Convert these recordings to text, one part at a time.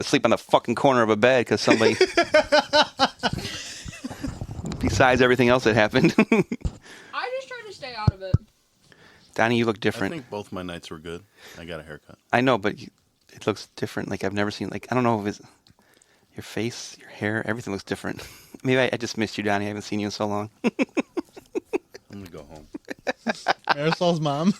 asleep on the fucking corner of a bed because somebody. Besides everything else that happened. I just tried to stay out of it. Donnie, you look different. I think both my nights were good. I got a haircut. I know, but it looks different. Like I've never seen. Like I don't know if it's your face, your hair, everything looks different. Maybe I just missed you, Donnie. I haven't seen you in so long. I'm gonna go home. Marisol's mom.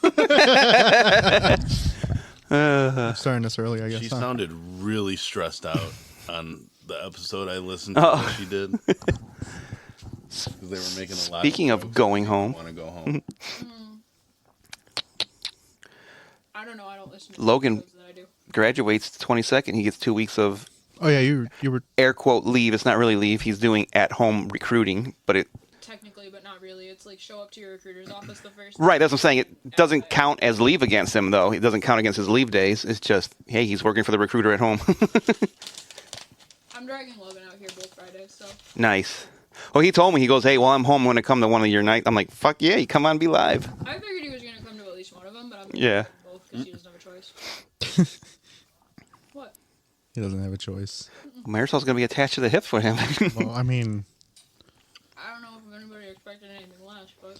I'm starting this early, I guess. She huh? sounded really stressed out on the episode I listened to that she did. Because they were making a lot. Speaking of going home, want to go home. I don't know. I don't listen to Logan episodes that I do. graduates the 22nd. He gets 2 weeks of Oh yeah, you were. air quote leave. It's not really leave. He's doing at home recruiting, but it. Technically, but not really. It's like show up to your recruiter's office the first. Right, that's what I'm saying. It doesn't count as leave against him, though. It doesn't count against his leave days. It's just, hey, he's working for the recruiter at home. I'm dragging Logan out here both Fridays, so. Nice. Well, he told me, he goes, hey, well, I'm home when I come to one of your nights. I'm like, fuck yeah, you come on, be live. I figured he was gonna come to at least one of them, but I'm gonna Yeah. do both because he doesn't have a choice. What? He doesn't have a choice. Marisol's going to be attached to the hip for him. Well, I mean, I don't know if anybody expected anything less, but.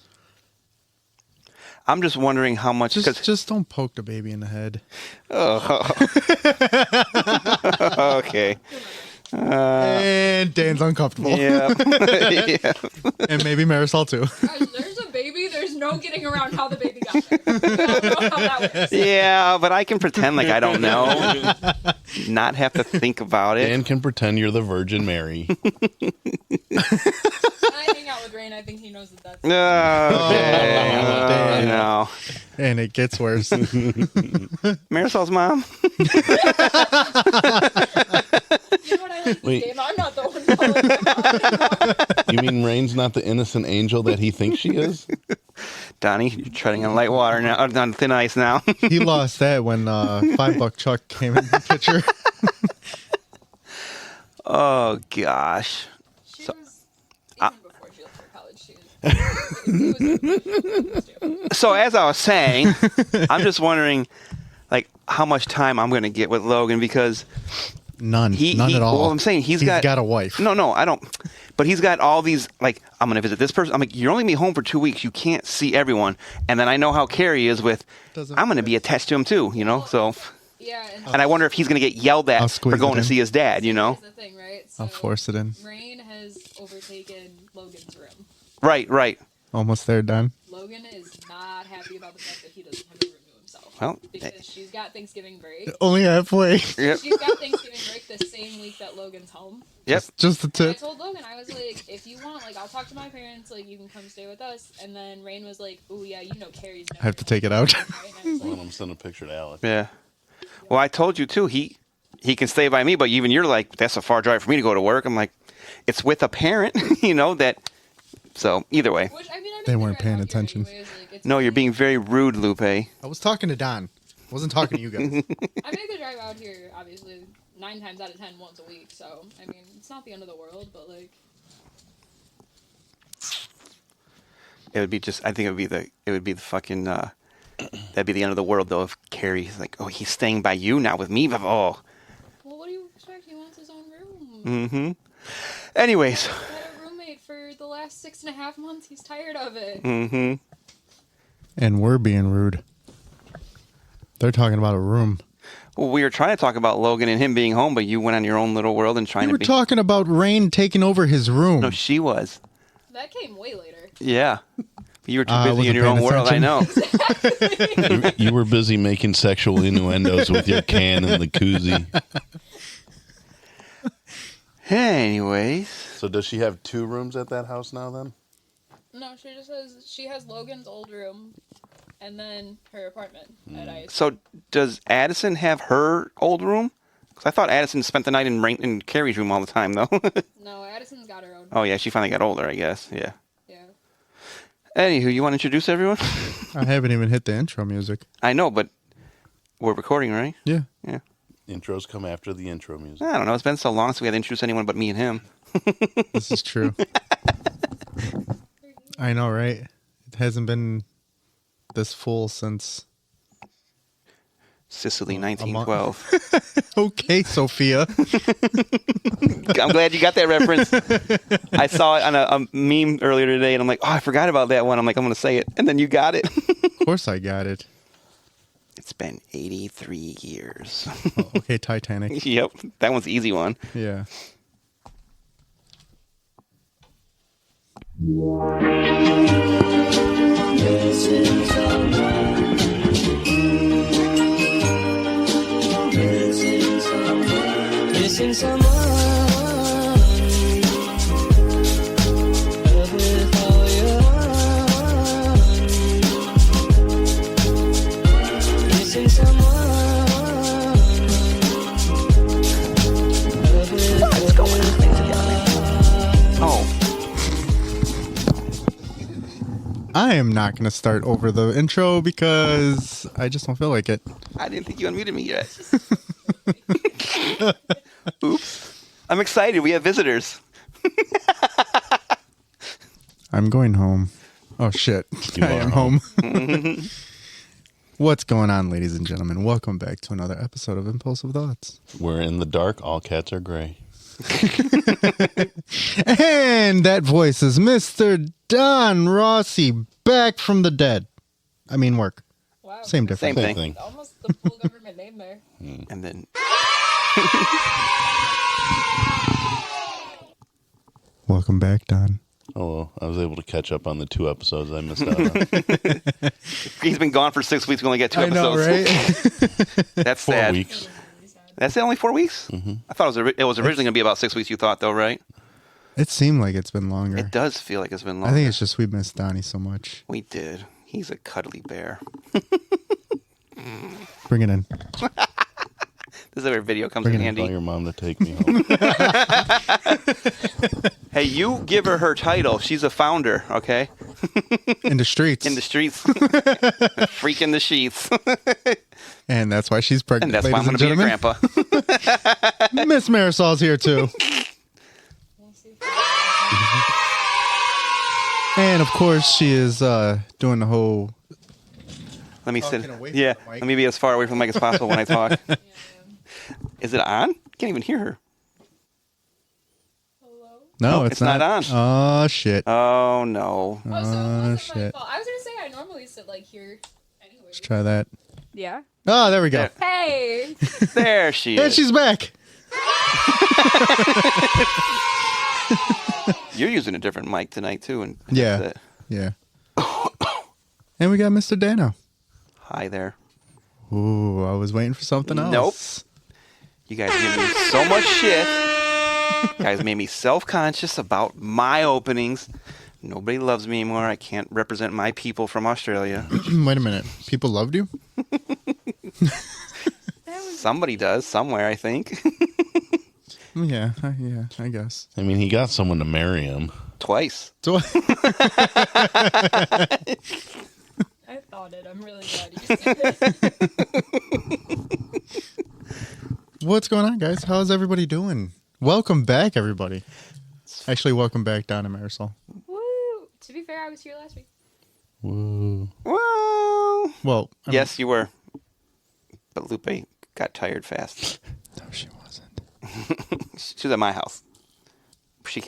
I'm just wondering how much. just don't poke the baby in the head. Oh. Okay. And Dan's uncomfortable. Yeah. Yeah. And maybe Marisol too. Guys, there's a baby. There's no getting around how the baby got there. I don't know how that works. Yeah, but I can pretend like I don't know. Not have to think about it. Dan can pretend you're the Virgin Mary. I hang out with Rain. I think he knows that that's. Okay. damn. No. And it gets worse. Marisol's mom. You know what I like this Wait. game? I'm not the one calling him out anymore. You mean Rain's not the innocent angel that he thinks she is? Donnie, you're treading on light water now, on thin ice now. He lost that when $5 Chuck came in the picture. Oh gosh. She So- was, even before she left for college, she was So as I was saying, I'm just wondering, like, how much time I'm going to get with Logan because None at all. Well, I'm saying he's got a wife. No, I don't. But he's got all these, like, I'm going to visit this person. I'm like, you're only going to be home for 2 weeks. You can't see everyone. And then I know how Carrie is with, I'm going to be attached to him too, you know? So, yeah, and I wonder if he's going to get yelled at for going to in. see his dad, you know? Here's the thing, right? So I'll force it in. Rain has overtaken Logan's room. Right. Almost there, done. Logan is not happy about the fact that he doesn't have a room to himself. Well, because she's got Thanksgiving break. Only halfway. Yep. She's got Thanksgiving break the same week that Logan's home. Yep. Just the And I tip. told Logan, I was like, if you want, like, I'll talk to my parents, like, you can come stay with us. And then Rain was like, oh, yeah, you know Carrie's never I have to take it out. Right? And I was Well, like, I'm sending a picture to Alex. Yeah. Well, I told you too. He can stay by me, but even you're like, that's a far drive for me to go to work. I'm like, it's with a parent, you know that. So either way, which, I mean, They weren't paying attention. Anyways, like, it's no, you're really- being very rude, Lupe. I was talking to Don. I wasn't talking to you guys. I make the drive out here, obviously, 9 times out of 10 once a week. So, I mean, it's not the end of the world, but, like, It would be just. I think it would be the fucking. That'd be the end of the world though if Carrie's like, oh, he's staying by you now with me. Oh. well, what do you expect? He wants his own room. Mm-hmm. Anyways. He had a roommate for the last 6.5 months. He's tired of it. Mm-hmm. And we're being rude. They're talking about a room. Well, we were trying to talk about Logan and him being home, but you went on your own little world and trying We to were be. talking about Rain taking over his room. No, she was. That came way later. Yeah. You were too I busy in wasn't your own paying world. I attention. know. You were busy making sexual innuendos with your can and the koozie. Anyways. So does she have 2 rooms at that house now then? No, she has Logan's old room and then her apartment at ISU. So does Addison have her old room? Because I thought Addison spent the night in Carrie's room all the time, though. No, Addison's got her own. Oh, yeah, she finally got older, I guess. Yeah. Yeah. Anywho, you want to introduce everyone? I haven't even hit the intro music. I know, but we're recording, right? Yeah. Yeah. Intros come after the intro music. I don't know. It's been so long since we had to introduce anyone but me and him. This is true. I know, right? It hasn't been this full since Sicily, 1912. Okay, Sophia. I'm glad you got that reference. I saw it on a meme earlier today, and I'm like, oh, I forgot about that one. I'm like, I'm going to say it. And then you got it. Of course I got it. It's been 83 years. Oh, okay, Titanic. Yep. That one's the easy one. Yeah. Missing someone, love with all your heart. Missing someone, love with What's going on, ladies and gentlemen? Oh, I am not going to start over the intro because I just don't feel like it. I didn't think you unmuted me yet. Oops. I'm excited. We have visitors. I'm going home. Oh, shit. You I are am home. What's going on, ladies and gentlemen? Welcome back to another episode of Impulsive Thoughts. We're in the dark. All cats are gray. And that voice is Mr. Don Rossi, back from the dead. I mean, work. Wow. Same difference. Same thing. Almost the full government name there. And then Welcome back, Don. Oh, well, I was able to catch up on the 2 episodes I missed out on. he's been gone for 6 weeks. We only got 2 I know, episodes. right? That's 4 sad. weeks. That's only 4 weeks? Mm-hmm. I thought it was originally going to be about 6 weeks, you thought, though, right? It seemed like it's been longer. It does feel like it's been I longer. think it's just we missed Donnie so much. We did. He's a cuddly bear. Bring it in. This is where video comes Bring in it in. Tell handy. your mom to take me home. Hey, you give her title. She's a founder, okay? In the streets. In the streets. Freak in the sheets. And that's why she's pregnant. And that's why I'm going to be a grandpa. Miss Marisol's here too. And of course, she is doing the whole. Let me sit. Talking away from Yeah, the mic. let me be as far away from the mic as possible when I talk. Is it on? Can't even hear her. Hello? No, it's not on. Oh shit! Oh, no. Oh, so it wasn't my shit. fault. I was gonna say I normally sit like here. Anyway. Let's try that. Yeah. Oh, there we go. There. Hey. There she And is. she's back. You're using a different mic tonight, too. And Yeah. that's it. Yeah. And we got Mr. Dano. Hi there. Ooh, I was waiting for something else. Nope. You guys give me so much shit. You guys made me self-conscious about my openings. Nobody loves me anymore. I can't represent my people from Australia. Wait a minute. People loved you? Somebody does, somewhere, I think. Yeah, I guess. I mean, he got someone to marry him. Twice. So, I thought it. I'm really glad you said it. what's going on, guys? How's everybody doing? Welcome back, everybody. Actually, welcome back, Don and Marisol. Woo! To be fair, I was here last week. Woo. Well, Well, I yes, you were. But Lupe got tired fast. mean, no, she wasn't. She was at my house.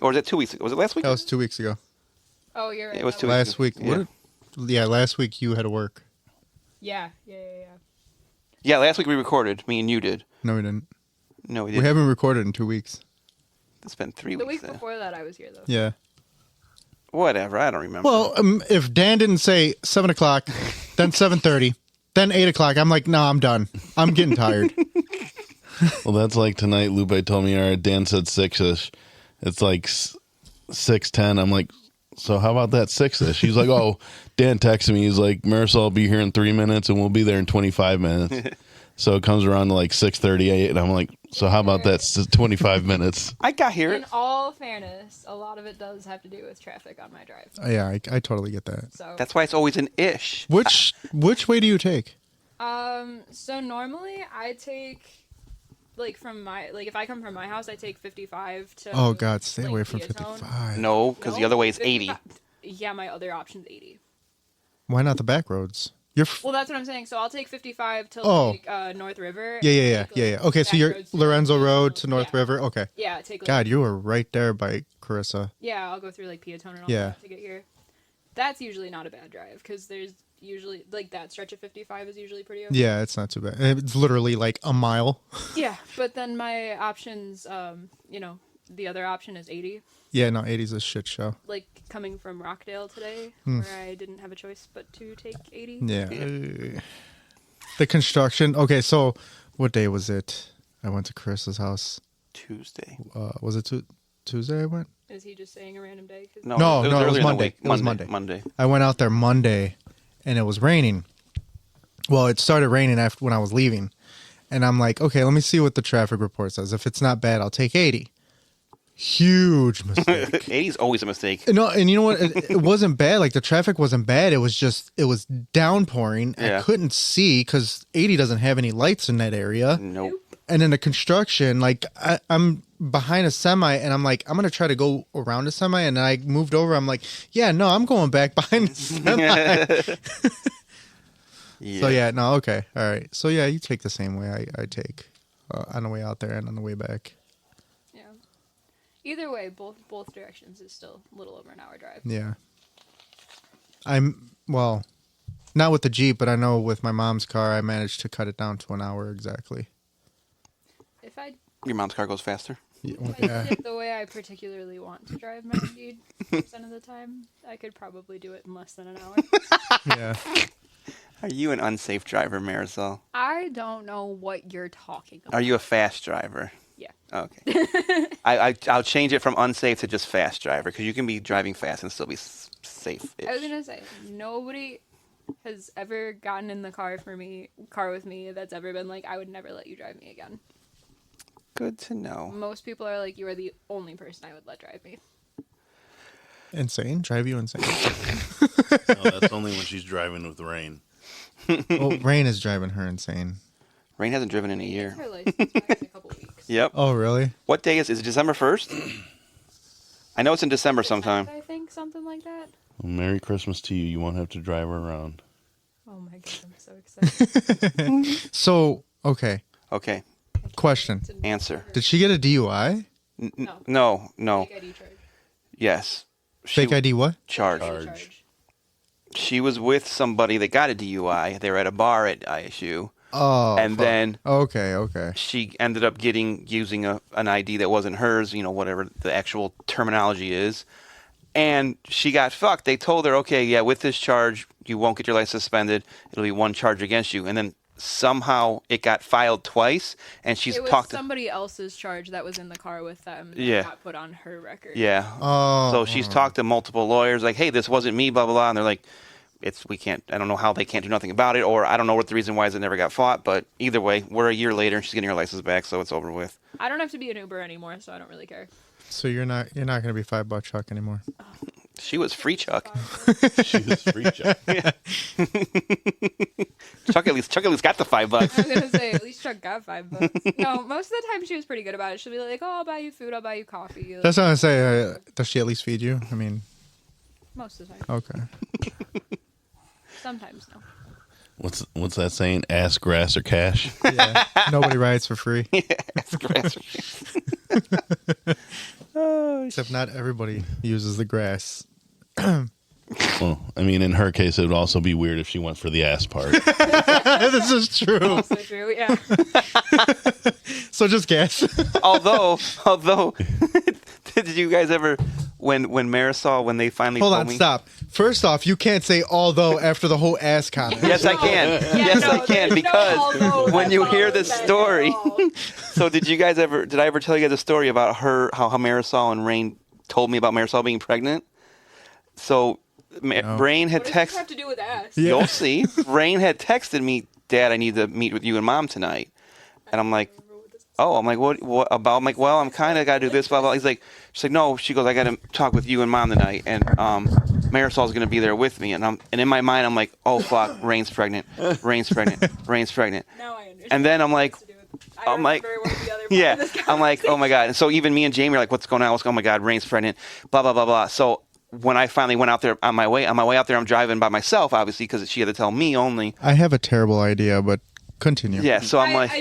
Or was it 2 weeks ago? Was it last week? That was 2 weeks ago. Oh, you're right. It was that 2 Last week, Yeah. last week you had to work. Yeah. Yeah, last week we recorded. Me and you did. No, we didn't. No, we We didn't. haven't recorded in 2 weeks. It's been 3 The weeks. week then. before that, I was here though. Yeah. Whatever. I don't remember. Well, if Dan didn't say 7 o'clock, then 7:30, then 8 o'clock, I'm like, no, I'm done. I'm getting tired. Well, that's like tonight. Lupe told me, all right, Dan said 6-ish. It's like 6:10. I'm like, so how about that 6-ish? He's like, oh, Dan texted me. He's like, Marisol will be here in 3 minutes and we'll be there in 25 minutes. So it comes around to like 6:38. And I'm like, so how about that 25 minutes? I got here. In all fairness, a lot of it does have to do with traffic on my drive. Yeah, I totally get that. So That's why it's always an ish. Which way do you take? so normally I take if I come from my house, I take 55 to. Oh, God, stay like, away from Peatone. 55. No, because the No, other way is 80. 55 Yeah, my other option's 80. Why not the back roads? Well, that's what I'm saying. So I'll take 55 to Oh. like North River. Yeah, and yeah, take, yeah, like, yeah. Okay, so back you're roads to Lorenzo North Road River. to North Yeah. River. Okay. Yeah, take like God, you were right there by Carissa. yeah. I'll go through like Peatone and all Yeah. that to get here. That's usually not a bad drive because there's usually like that stretch of 55 is usually pretty okay. Yeah, it's not too bad. It's literally like a mile. Yeah, but then my options, the other option is 80. Yeah, no, 80's a shit show. Like coming from Rockdale today, Hmm. where I didn't have a choice but to take 80. Yeah. The construction. Okay, so what day was it? I went to Carissa's house. Tuesday. Was it Tuesday I went? Is he just saying a random day? 'Cause No, it was earlier in the Monday. week. It was Monday. I went out there Monday, and it was raining. Well, it started raining after when I was leaving, and I'm like, okay, let me see what the traffic report says. If it's not bad, I'll take 80. Huge mistake. 80's always a mistake. No, and you know what? It wasn't bad. Like the traffic wasn't bad. It was downpouring. Yeah. I couldn't see because 80 doesn't have any lights in that area. Nope. And then the construction, like I'm behind a semi, and I'm like, I'm gonna try to go around a semi, and I moved over. I'm like, yeah, no, I'm going back behind the semi. Yeah. So yeah, no, okay, all right. So yeah, you take the same way I take on the way out there and on the way back. Yeah. Either way, both directions is still a little over an hour drive. Yeah. Well, not with the Jeep, but I know with my mom's car, I managed to cut it down to an hour exactly. If I Your mom's car goes faster. If I Yeah. did it the way I particularly want to drive my speed percent of the time, I could probably do it in less than an hour. Yeah. Are you an unsafe driver, Marisol? I don't know what you're talking about. Are you a fast driver? Yeah. Okay. I'll change it from unsafe to just fast driver because you can be driving fast and still be safe. I was gonna say nobody has ever gotten in the car with me that's ever been like, I would never let you drive me again. Good to know. Most people are like, you are the only person I would let drive me. Insane? Drive you insane? No, that's only when she's driving with rain. Well, Rain is driving her insane. Rain hasn't driven in a year. Her license back in a couple weeks. Yep. Oh, really? What day is it? Is it December 1st? I know it's in December sometime. I think something like that. Well, Merry Christmas to you. You won't have to drive her around. Oh my god, I'm so excited. So, okay. Okay. Question. Answer. Did she get a DUI? No. Fake ID charge. Yes. Fake ID what? Charge. Charge. She was with somebody that got a DUI. They were at a bar at ISU. Oh. And fuck. then Okay. she ended up using an ID that wasn't hers, whatever the actual terminology is. And she got fucked. They told her, okay, yeah, with this charge, you won't get your license suspended. It'll be one charge against you. And then somehow it got filed twice, and she's It was talked somebody else's charge that was in the car with them that Yeah. got put on her record. Yeah. Oh. So she's talked to multiple lawyers, like, hey, this wasn't me, blah, blah, blah. And they're like, I don't know how they can't do nothing about it, or I don't know what the reason why is it never got fought. But either way, we're a year later, and she's getting her license back, so it's over with. I don't have to be an Uber anymore, so I don't really care. So you're not gonna be $5 Chuck anymore. She was free Chuck. She was free, Chuck. Chuck at least got the $5. I was gonna say at least Chuck got $5. No, most of the time she was pretty good about it. She'll be like, "Oh, I'll buy you food. I'll buy you coffee." Like, That's what I'm saying. Does she at least feed you? I mean, most of the time. okay. Sometimes no. What's that saying? Ass, grass, or cash? Yeah. Nobody rides for free. Except not everybody uses the grass. Well, I mean, in her case, it would also be weird if she went for the ass part. This is true. Also true. Yeah. So just gas. although, did you guys ever, when Marisol, when they finally Hold told on, me? stop. First off, you can't say although after the whole ass comment. Yes, I can. Yes, I can, there's because although when that you hear the follows that at story. all. So did I ever tell you guys a story about how Marisol and Rain told me about Marisol being pregnant? So Rain had What does this texted. have to do with ass? Yeah. You'll see. Rain had texted me, Dad, I need to meet with you and Mom tonight. And I'm like, oh, I'm like, what about? I'm like, well, I'm kind of got to do this, blah, blah. She's like, no. She goes, I got to talk with you and Mom tonight. And Marisol's going to be there with me. And in my mind, I'm like, oh, fuck, Rain's pregnant. Rain's pregnant. Rain's pregnant. Now I understand. And then I'm what like, it has to do with- I I'm like, remember what the other part yeah. of this I'm like, oh my conversation- God. And so even me and Jamie are like, what's going on? Oh my God, Rain's pregnant. Blah, blah, blah, blah. So when I finally went out there on my way out there, I'm driving by myself, obviously, because she had to tell me only. I have a terrible idea, but continue. Yeah, so I'm like,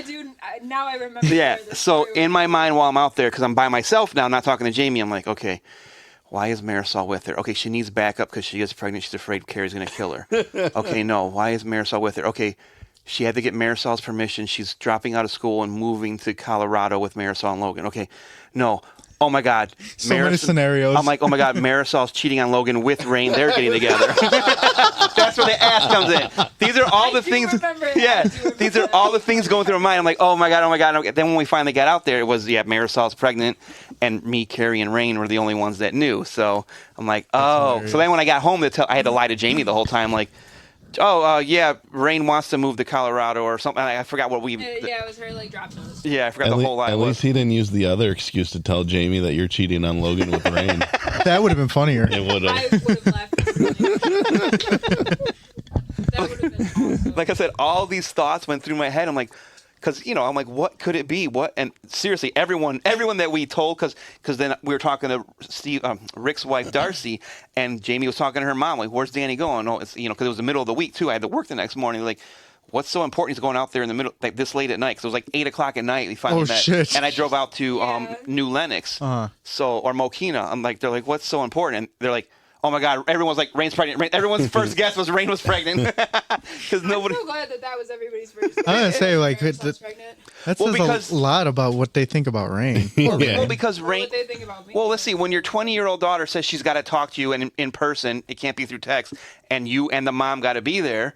now I remember. yeah. where this So story in my was. mind, while I'm out there, because I'm by myself now, not talking to Jamie, I'm like, okay, why is Marisol with her? Okay, she needs backup because she is pregnant. She's afraid Carrie's going to kill her. Okay, no, why is Marisol with her? Okay, she had to get Marisol's permission. She's dropping out of school and moving to Colorado with Marisol and Logan. Okay, no. Oh my God. So many scenarios. I'm like, oh my God, Marisol's cheating on Logan with Rain. They're getting together. That's where the ass comes in. These are all I the do things. remember that. Yeah, I do remember these are that. all the things going through my mind. I'm like, oh my God, oh my God. Okay. Then when we finally got out there, it was, Marisol's pregnant, and me, Carrie, and Rain were the only ones that knew. So I'm like, oh. hilarious. So then when I got home, I had to lie to Jamie the whole time, like, yeah, Rain wants to move to Colorado or something. I forgot what we. Yeah, it was her like dropping us. Yeah, I forgot the whole lie. At was. least he didn't use the other excuse to tell Jamie that you're cheating on Logan with Rain. That would have been funnier. It would I have. would have laughed. That would have been awesome. Like I said, all these thoughts went through my head. I'm like, because I'm like, what could it be? What? And seriously, everyone that we told, because then we were talking to Rick's wife Darcy, and Jamie was talking to her mom, like, where's Danny going? Oh, it's because it was the middle of the week too. I had to work the next morning. Like, what's so important? He's going out there in the middle, like this late at night. Because it was like 8:00 at night. We finally met, shit. and I drove out to Yeah. New Lenox, Uh-huh. or Mokina. I'm like, they're like, what's so important? And they're like, oh my God, everyone's like, Rain's pregnant. Everyone's first guess was Rain was pregnant because nobody. I'm so glad that was everybody's first. I was gonna say, like, Marisol's it- pregnant. That Well, says because- a lot about what they think about Rain. Yeah. Well, because What Rain. would they think about me? Well, let's see. When your 20-year-old daughter says she's got to talk to you in person, it can't be through text, and you and the mom got to be there.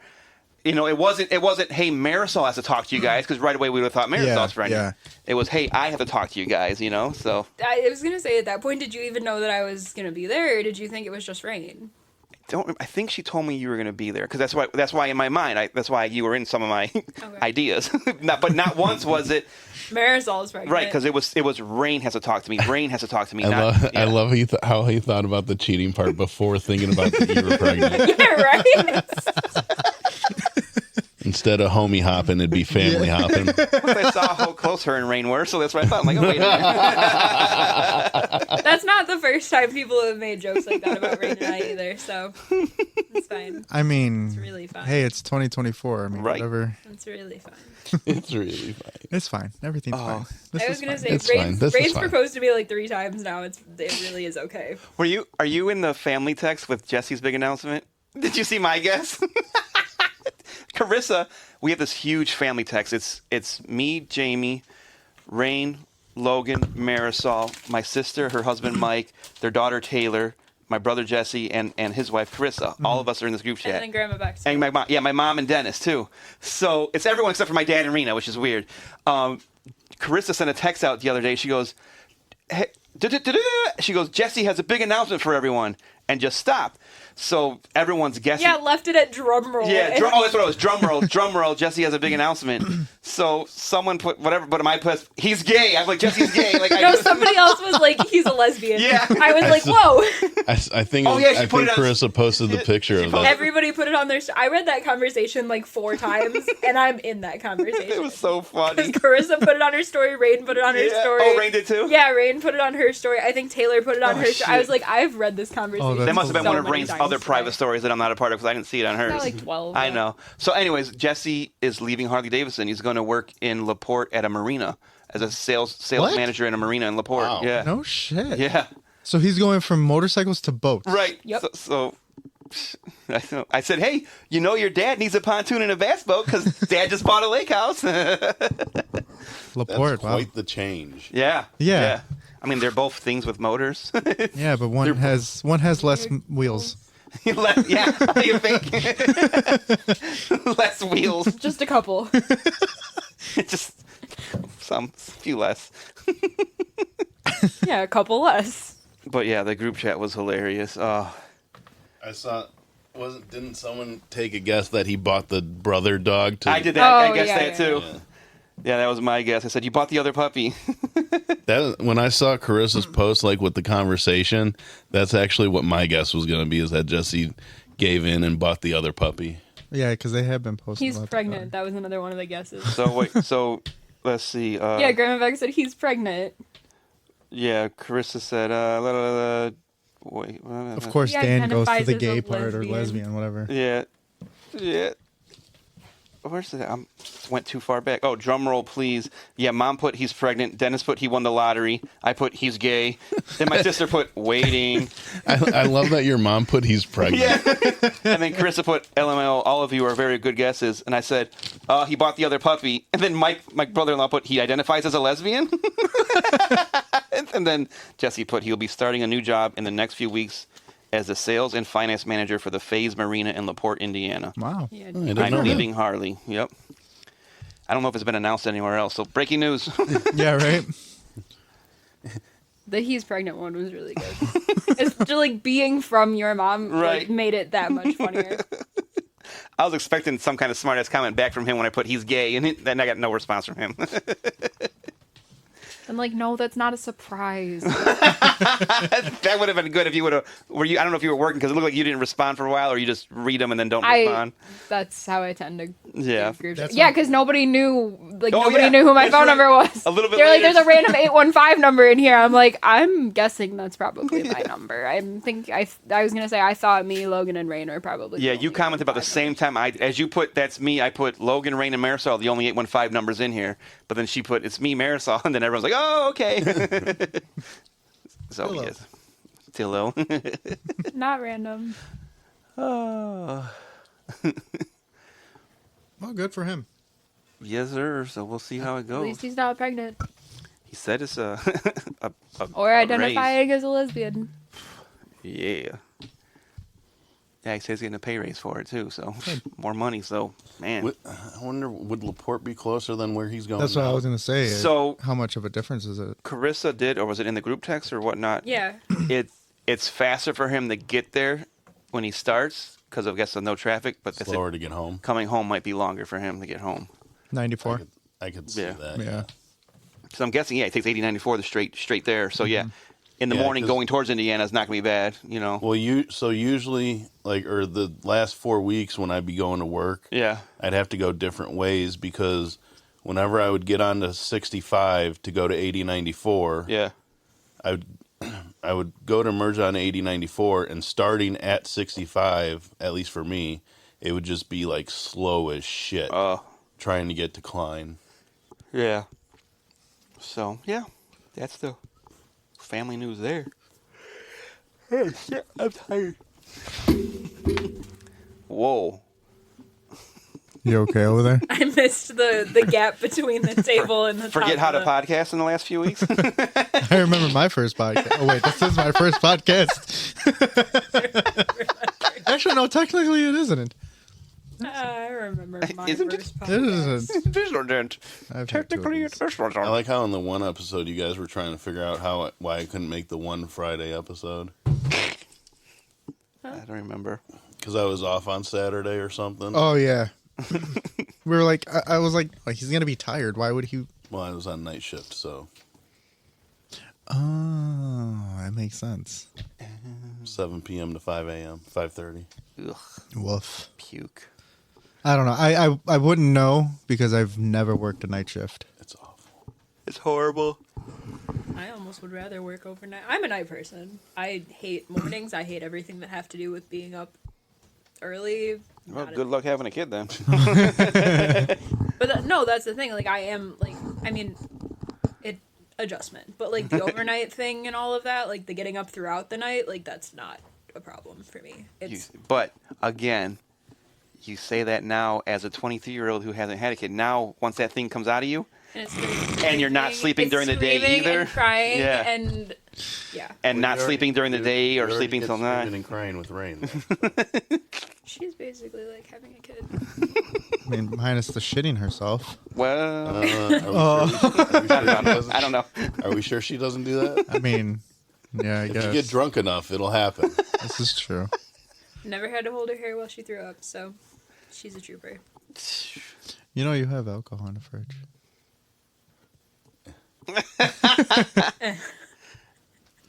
It wasn't. Hey, Marisol has to talk to you guys, because right away we would have thought Marisol's pregnant. yeah. It was, hey, I have to talk to you guys. So I was gonna say, at that point, did you even know that I was gonna be there, or did you think it was just Rain? I think she told me you were going to be there, because that's why in my mind that's why you were in some of my ideas. But not once was it Marisol's pregnant. right, because it was Rain has to talk to me. Rain has to talk to me. I love how he thought about the cheating part before thinking about that you were pregnant. Yeah, right. Instead of homie hopping, it'd be family hopping. I saw how close her and Rain were, so that's what I thought. I'm like, oh wait a minute. That's not the first time people have made jokes like that about Rain and I either. So it's fine. I mean, It's really fine. hey, it's 2024. I mean, Right. whatever. It's really fine. It's really funny. It's fine. Everything's fine. This I was is gonna fine. say, It's fine. Rain's This is fine. proposed to me like 3 times now. It really is okay. Are you in the family text with Jesse's big announcement? Did you see my guess? Carissa, we have this huge family text. It's me, Jamie, Rain, Logan, Marisol, my sister, her husband Mike, their daughter Taylor, my brother Jesse, and his wife Carissa. All of us are in this group chat. And then Grandma Bex. And my mom, my mom and Dennis too. So it's everyone except for my dad and Rena, which is weird. Carissa sent a text out the other day. She goes, hey, she goes, Jesse has a big announcement for everyone, and just stopped. So everyone's guessing. Yeah, left it at drum roll. Yeah, that's what it was. Drum roll, drum roll. Jesse has a big announcement. So someone put whatever, but my put he's gay. I was like, Jesse's gay. Like, No, somebody else was like, he's a lesbian. Yeah. I was like, whoa. I think. Oh, yeah, she I put think it on- Carissa posted the picture of that. Everybody put it on their. I read that conversation like 4 times, and I'm in that conversation. it was so funny. Carissa put it on her story. Rain put it on her Yeah. story. Oh, Rain did too? Yeah, Rain put it on her story. I think Taylor put it on Oh, her story. I shit. was like, I've read this conversation. that's That must have been so one of many Rain's times other today. private stories that I'm not a part of, because I didn't see it on hers. Got like 12. I yeah. know. So, anyways, Jesse is leaving Harley Davidson. He's going to work in LaPorte at a marina as a sales What? manager in a marina in LaPorte. Wow. Yeah. No shit. Yeah. So he's going from motorcycles to boats. Right. Yep. So I said, hey, your dad needs a pontoon and a bass boat, because Dad just bought a lake house. Laporte. That's Wow. quite the change. Yeah. Yeah. I mean, they're both things with motors. Yeah, but one has less wheels. Less, yeah. You think? Less wheels. Just a couple. Just a few less. Yeah, a couple less. But yeah, the group chat was hilarious. Oh. I saw. Didn't someone take a guess that he bought the brother dog too? I did that. I Oh, guessed yeah, that yeah. too. Yeah. Yeah, that was my guess. I said, you bought the other puppy. When I saw Carissa's post, like with the conversation, that's actually what my guess was going to be: is that Jesse gave in and bought the other puppy. Yeah, because they have been posting. He's about pregnant. That was another one of the guesses. So wait, let's see. Yeah, Grandma Beck said he's pregnant. Yeah, Carissa said, Wait. Of course, He Dan goes to identifies the as gay a part or lesbian. lesbian, whatever. Yeah. Yeah. Where's the? I went too far back. Oh, drum roll, please. Yeah, Mom put he's pregnant. Dennis put he won the lottery. I put he's gay. Then my sister put waiting. I love that your mom put he's pregnant. Yeah. And then Carissa put LML. All of you are very good guesses. And I said, he bought the other puppy. And then Mike, my brother-in-law, put he identifies as a lesbian. And then Jesse put he'll be starting a new job in the next few weeks as the sales and finance manager for the FaZe Marina in LaPorte, Indiana. Wow. Yeah. I didn't I'm know that. leaving Harley. Yep. I don't know if it's been announced anywhere else. So breaking news. Yeah, right? The he's pregnant one was really good. It's just like being from your mom Right. like, made it that much funnier. I was expecting some kind of smart ass comment back from him when I put he's gay, and then I got no response from him. I'm like, no, that's not a surprise. That would have been good if you would have. Were you? I don't know if you were working because it looked like you didn't respond for a while, or you just read them and then don't respond. That's how I tend to. Yeah. give group That's chat. Yeah, what- because nobody knew. Like Oh, nobody yeah. knew who my That's phone right. number was. A little bit They're like, later. there's a random 815 number in here. I'm like, I'm guessing that's probably my number. I was gonna say I thought me, Logan, and Rain are probably. Yeah, the you only commented about the 815 same numbers. time as you put that's me. I put Logan, Rain, and Marisol, the only 815 numbers in here. But then she put it's me, Marisol, and then everyone's like, oh, okay. So Hello. yes, Tillo. Not random. Oh, Well, good for him. yes, sir. So we'll see how it At goes. least he's not pregnant He said it's a or a identifying as a lesbian. raise. Yeah. Yeah, he says he's getting a pay raise for it too. So more money. So man. I wonder, would LaPorte be closer than where he's going? That's what I now? was going to say. So- how much of a difference is it? Carissa did, or was it in the group text or whatnot? Yeah. It's faster for him to get there when he starts because of I guess of no traffic, but that's Slower to get home. coming home might be longer for him to get home. 94? I could see Yeah. that. Yeah. So I'm guessing it takes 80-94 the straight there. So yeah, in the Yeah, morning 'cause- going towards Indiana is not gonna be bad. You know. Well, usually or the last 4 weeks when I'd be going to work, Yeah. I'd have to go different ways because whenever I would get onto 65 to go to 80-94, Yeah. I would go to merge on 80-94, and starting at 65, at least for me, it would just be like slow as shit trying to get to Klein. Yeah. So yeah, that's the family news there. Hey, shit, I'm tired. Whoa. You okay over there? I missed the gap between the table and the Forget how top to of podcast in the last few weeks. I remember my first podcast. Oh, wait, this is my first podcast. Actually, no, technically it isn't. I remember my Isn't it? first It podcast. isn't. This one didn't. I've had two of Technically, these. it's I like how in the one episode you guys were trying to figure out why I couldn't make the one Friday episode I don't remember. because I was off on Saturday or something. Oh, yeah. We were like, I was like, he's going to be tired. Why would he? Well, I was on night shift, so Oh, that makes sense. 7 p.m. to 5 a.m., 5:30. Ugh, Woof. puke. I don't know. I wouldn't know because I've never worked a night shift. It's awful. It's horrible. I almost would rather work overnight. I'm a night person. I hate mornings. I hate everything that have to do with being up early. Well, Not a- good luck having a kid then. But no, that's the thing. Like I am like it adjustment, but like the overnight thing and all of that, like the getting up throughout the night, like that's not a problem for me. It's But again, you say that now as a 23-year-old who hasn't had a kid. Now, once that thing comes out of you, and, And you're not sleeping during the day screaming either? and crying, Yeah. and yeah, and not Well, you sleeping during the day you or already sleeping get till screaming 9. and crying with rain. she's basically like having a kid. I mean, minus the shitting herself. Well, I I don't know. Are we sure she doesn't do that? I mean, yeah, I If guess. you get drunk enough, it'll happen. This is true. Never had to hold her hair while she threw up, so she's a trooper. You know, you have alcohol in the fridge.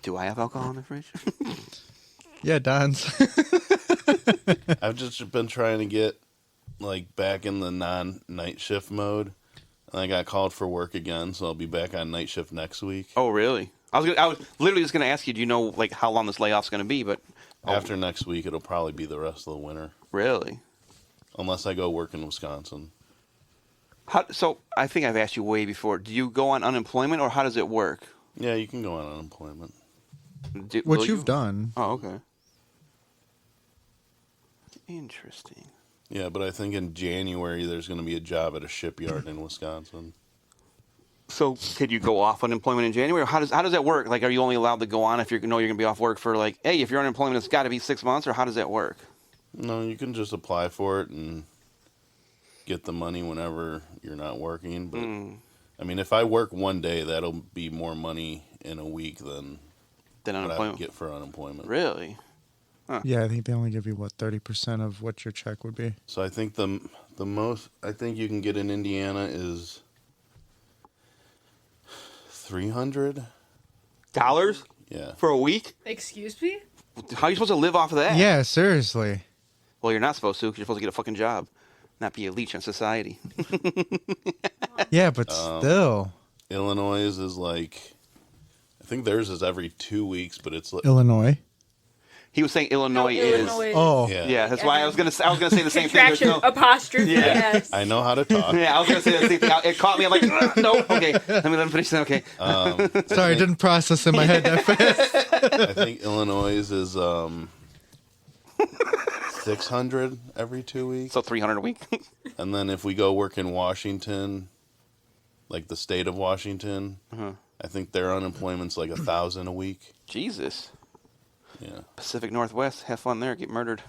Do I have alcohol in the fridge? Yeah, Don's. I've just been trying to get like back in the non-night shift mode. And I got called for work again, so I'll be back on night shift next week. Oh, really? I was literally just gonna ask you, do you know like how long this layoff's gonna be? But After next week, it'll probably be the rest of the winter, really, unless I go work in Wisconsin. so I think I've asked you way before. Do you go on unemployment or how does it work? Yeah, you can go on unemployment. What Will you've you? done. Oh, okay. Interesting. Yeah, but I think in January there's going to be a job at a shipyard in Wisconsin. So could you go off unemployment in January? Or how does that work? Like, are you only allowed to go on if you know you're gonna be off work for like, hey, if you're unemployment, it's got to be 6 months, or how does that work? No, you can just apply for it and get the money whenever you're not working. But I mean, if I work one day, that'll be more money in a week than Then what I would unemployment. get for unemployment. Really? Yeah, I think they only give you 30% of what your check would be. So I think the most I think you can get in Indiana is $300. $300 Yeah. for a week? Excuse me? How are you supposed to live off of that? Yeah, seriously. Well, you're not supposed to, because you're supposed to get a fucking job, not be a leech on society. Yeah, but still. Illinois is like, I think theirs is every 2 weeks, but it's like, Illinois. He was saying Illinois No, is. Illinois. Oh. Yeah, that's why I was gonna say the same thing. There's Contraction, no. apostrophe, yes. I know how to talk. Yeah, I was gonna say the same thing. It caught me. I'm like, no, okay. Let me finish that. Okay. Sorry, I didn't process in my head that fast. I think Illinois is 600 every 2 weeks. So 300 a week. And then if we go work in Washington, like the state of Washington, I think their unemployment's like 1,000 a week. Jesus. Yeah. Pacific Northwest. Have fun there. Get murdered.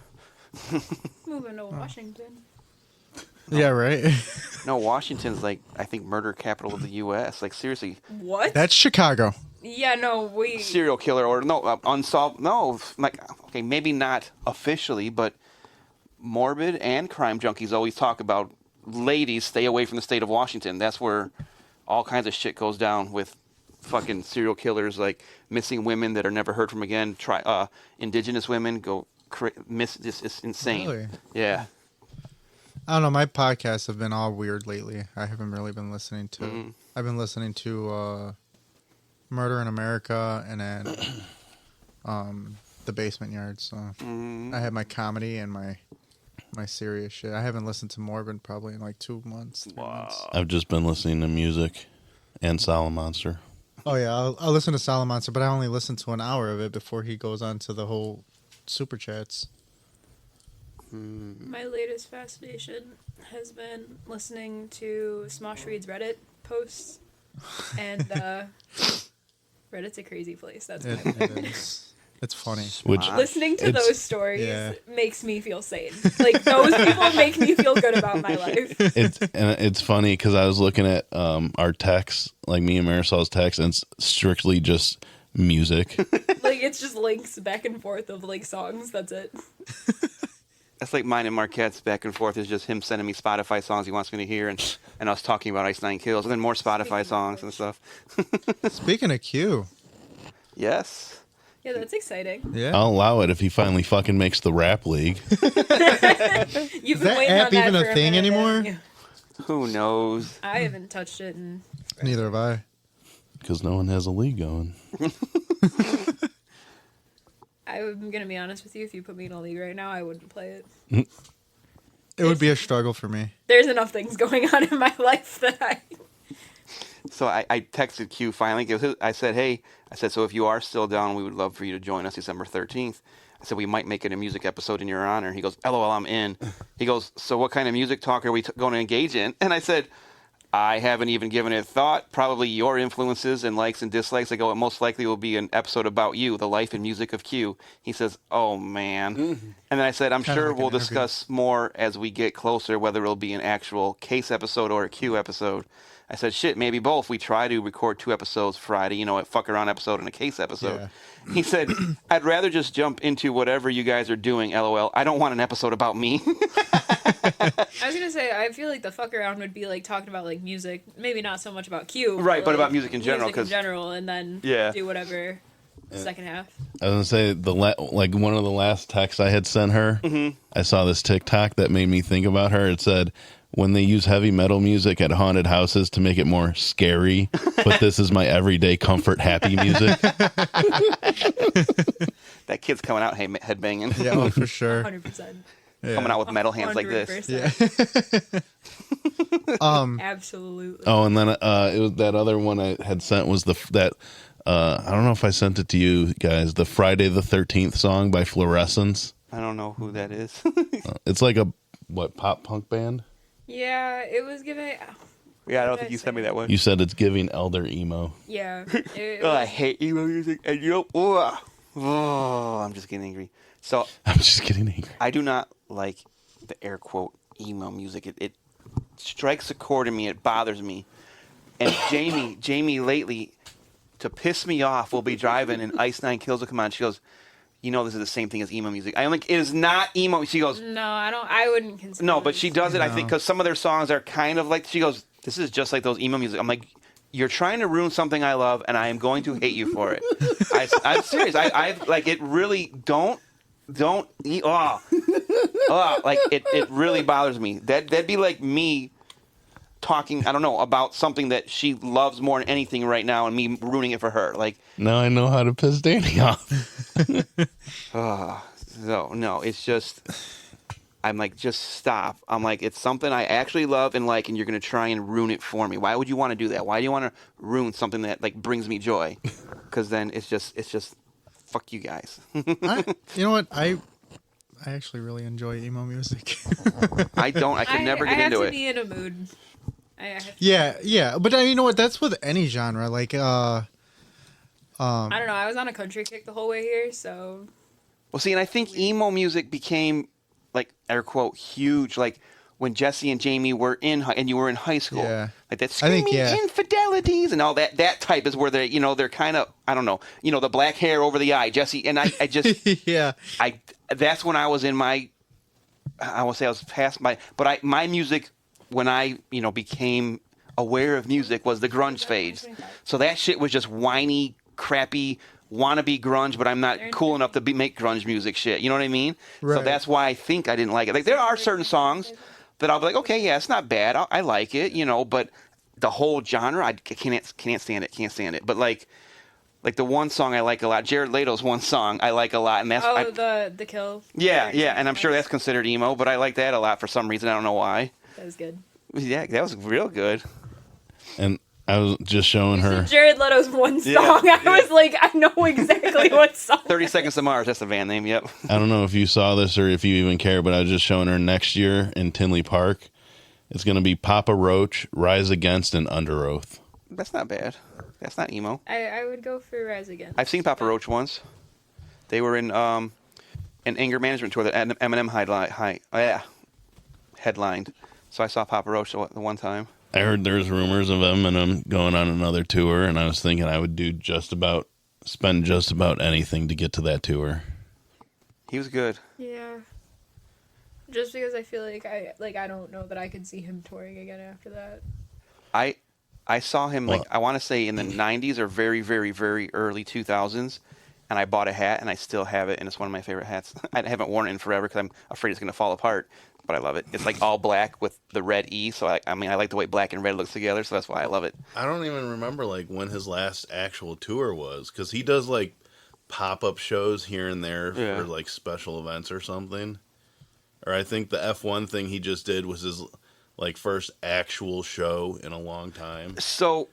Moving to Washington. Yeah, right. No, Washington's like, I think, murder capital of the U.S. Like, seriously, What? That's Chicago. Yeah, no, we... serial killer or no, unsolved. No, like, okay, maybe not officially, but morbid and crime junkies always talk about ladies stay away from the state of Washington. That's where all kinds of shit goes down with fucking serial killers, like missing women that are never heard from again. Indigenous women go miss. This is insane. Really? Yeah. I don't know. My podcasts have been all weird lately. I haven't really been listening to. I've been listening to Murder in America and then The Basement Yard. So I have my comedy and my serious shit. I haven't listened to Morbid probably in like 2 months. 3 months. I've just been listening to music and Solid Monster. Oh yeah, I'll listen to Solid Monster, but I only listen to an hour of it before he goes on to the whole super chats. My latest fascination has been listening to Smosh Reads Reddit posts, and Reddit's a crazy place. That's my It is. It's funny. Which listening to It's- those stories yeah. makes me feel sane. Like those people make me feel good about my life. it's funny because I was looking at our texts, like me and Marisol's text, and it's strictly just music. Like it's just links back and forth of like songs. That's it. That's like mine and Marquette's back and forth. Is just him sending me Spotify songs he wants me to hear, and us talking about Ice Nine Kills, and then more Spotify songs and stuff. Speaking of Q, Yes. Yeah, that's exciting. yeah. I'll allow it if he finally fucking makes the rap league. You've been that waiting app on that even a for thing minute, anymore? yeah. Who knows? I haven't touched it in Neither have I. Because no one has a league going. I'm gonna be honest with you. If you put me in a league right now, I wouldn't play it. It would be a struggle for me. There's enough things going on in my life that I. So I texted Q finally. I said, hey, so if you are still down, we would love for you to join us December 13th. I said, we might make it a music episode in your honor. He goes, LOL, I'm in. He goes, so what kind of music talk are we going to engage in? And I said, I haven't even given it thought. Probably your influences and likes and dislikes. I go, it most likely will be an episode about you, the life and music of Q. He says, oh, man. And then I said, I'm Kinda sure like an we'll interview. discuss more as we get closer, whether it'll be an actual case episode or a Q episode. I said, shit, maybe both. We try to record 2 episods Friday, a fuck around episode and a case episode. Yeah. He said, I'd rather just jump into whatever you guys are doing, LOL. I don't want an episode about me. I was gonna say I feel like the fuck around would be like talking about like music, maybe not so much about Q, Right, but like, about music in general, music in 'cause- general, and then Yeah. do whatever second half. I was gonna say like one of the last texts I had sent her. I saw this TikTok that made me think about her. It said, when they use heavy metal music at haunted houses to make it more scary, but this is my everyday comfort happy music. That kid's coming out headbanging. Yeah, oh, for sure. 100%. Coming out with metal hands like this. 100%. Yeah. Absolutely. Oh, and then it was that other one I had sent was that I don't know if I sent it to you guys, the Friday the 13th song by Fluorescence. I don't know who that is. It's like a pop punk band. Yeah, it was giving. Yeah, I don't What think did you I sent me say? that one. You said it's giving elder emo. Yeah. It Oh, I was- hate emo music, and I'm just getting angry. So I'm just getting angry. I do not like the air quote emo music. It strikes a chord in me. It bothers me. And Jamie lately, to piss me off, will be driving and Ice Nine Kills will come on. She goes, "You know this is the same thing as emo music." I'm like, "It is not emo." She goes, No, I don't. I wouldn't consider. "No," but she does it. I No. think because some of their songs are kind of like. She goes, "This is just like those emo music." I'm like, "You're trying to ruin something I love, and I am going to hate you for it." I'm serious. I like it. Really, don't eat. Like it really bothers me. That'd be like me talking, I don't know, about something that she loves more than anything right now, and me ruining it for her. Like, Now I know how to piss Danny off. no, it's just. I'm like, just stop. I'm like, it's something I actually love and like, and you're gonna try and ruin it for me. Why would you want to do that? Why do you want to ruin something that like brings me joy? Because then it's just, fuck you guys. You know what? I actually really enjoy emo music. I don't. I could never get I into have it. to be in a mood. I have to, yeah. But you know what? That's with any genre. Like, I don't know. I was on a country kick the whole way here, so Well, see, and I think emo music became like air quote huge, like when Jesse and Jamie were and you were in high school. Yeah. Like that I screaming think, yeah. infidelities and all that. That type is where they're kind of, I don't know, the black hair over the eye, Jesse. And I just yeah. that's when I was in my, I won't say I was past my, but my music when I became aware of music was the grunge phase. So that shit was just whiny, crappy, wannabe grunge, but I'm not cool enough to make grunge music shit. You know what I mean? So Right. that's why I think I didn't like it. Like there are certain songs that I'll be like, okay, yeah, it's not bad. I like it, but the whole genre, I can't stand it. Can't stand it. But like the one song I like a lot, Jared Leto's one song I like a lot, and that's the kill. yeah, and I'm sure that's considered emo, but I like that a lot for some reason. I don't know why. That was good. Yeah, that was real good. And I was just showing her. Jared Leto's one song. Yeah, I was like, I know exactly what song. 30 Seconds to Mars, that's the band name. Yep. I don't know if you saw this or if you even care, but I was just showing her next year in Tinley Park. It's going to be Papa Roach, Rise Against, and Under Oath. That's not bad. That's not emo. I would go for Rise Again. I've seen Papa Roach once. They were in an anger management tour that Eminem headlined. So I saw Papa Roach the one time. I heard there's rumors of Eminem going on another tour, and I was thinking I would spend just about anything to get to that tour. He was good. Yeah. Just because I feel like I don't know that I could see him touring again after that. I saw him Well- I want to say in the 90s or very, very, very early 2000s, and I bought a hat, and I still have it, and it's one of my favorite hats. I haven't worn it in forever because I'm afraid it's going to fall apart, but I love it. It's like all black with the red E, so I like the way black and red looks together, so that's why I love it. I don't even remember when his last actual tour was, because he does pop-up shows here and there Yeah. for special events or something. Or I think the F1 thing he just did was his first actual show in a long time. So,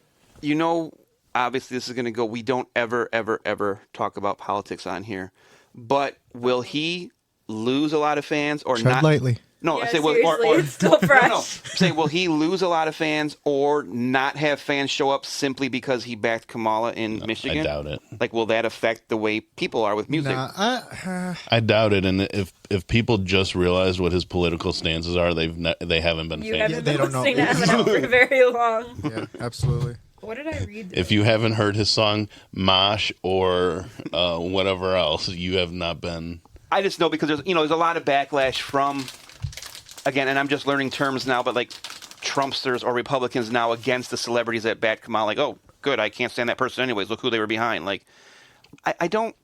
obviously this is going to go, we don't ever, ever, ever talk about politics on here, but will he lose a lot of fans or Tread not? lightly. No, Yeah, I say, seriously, it's still fresh. No. Say, will he lose a lot of fans or not have fans show up simply because he backed Kamala in Michigan? I doubt it. Will that affect the way people are with music? Nah, I doubt it. And if people just realized what his political stances are, they haven't been You fans. haven't they been don't know. listening to Eminem for very long. yeah, absolutely. What did I read? If you haven't heard his song Mosh or whatever else, you have not been. I just know because there's a lot of backlash from, again, and I'm just learning terms now, but Trumpsters or Republicans now against the celebrities that backed Kamala. Like, oh, good, I can't stand that person anyways. Look who they were behind. I don't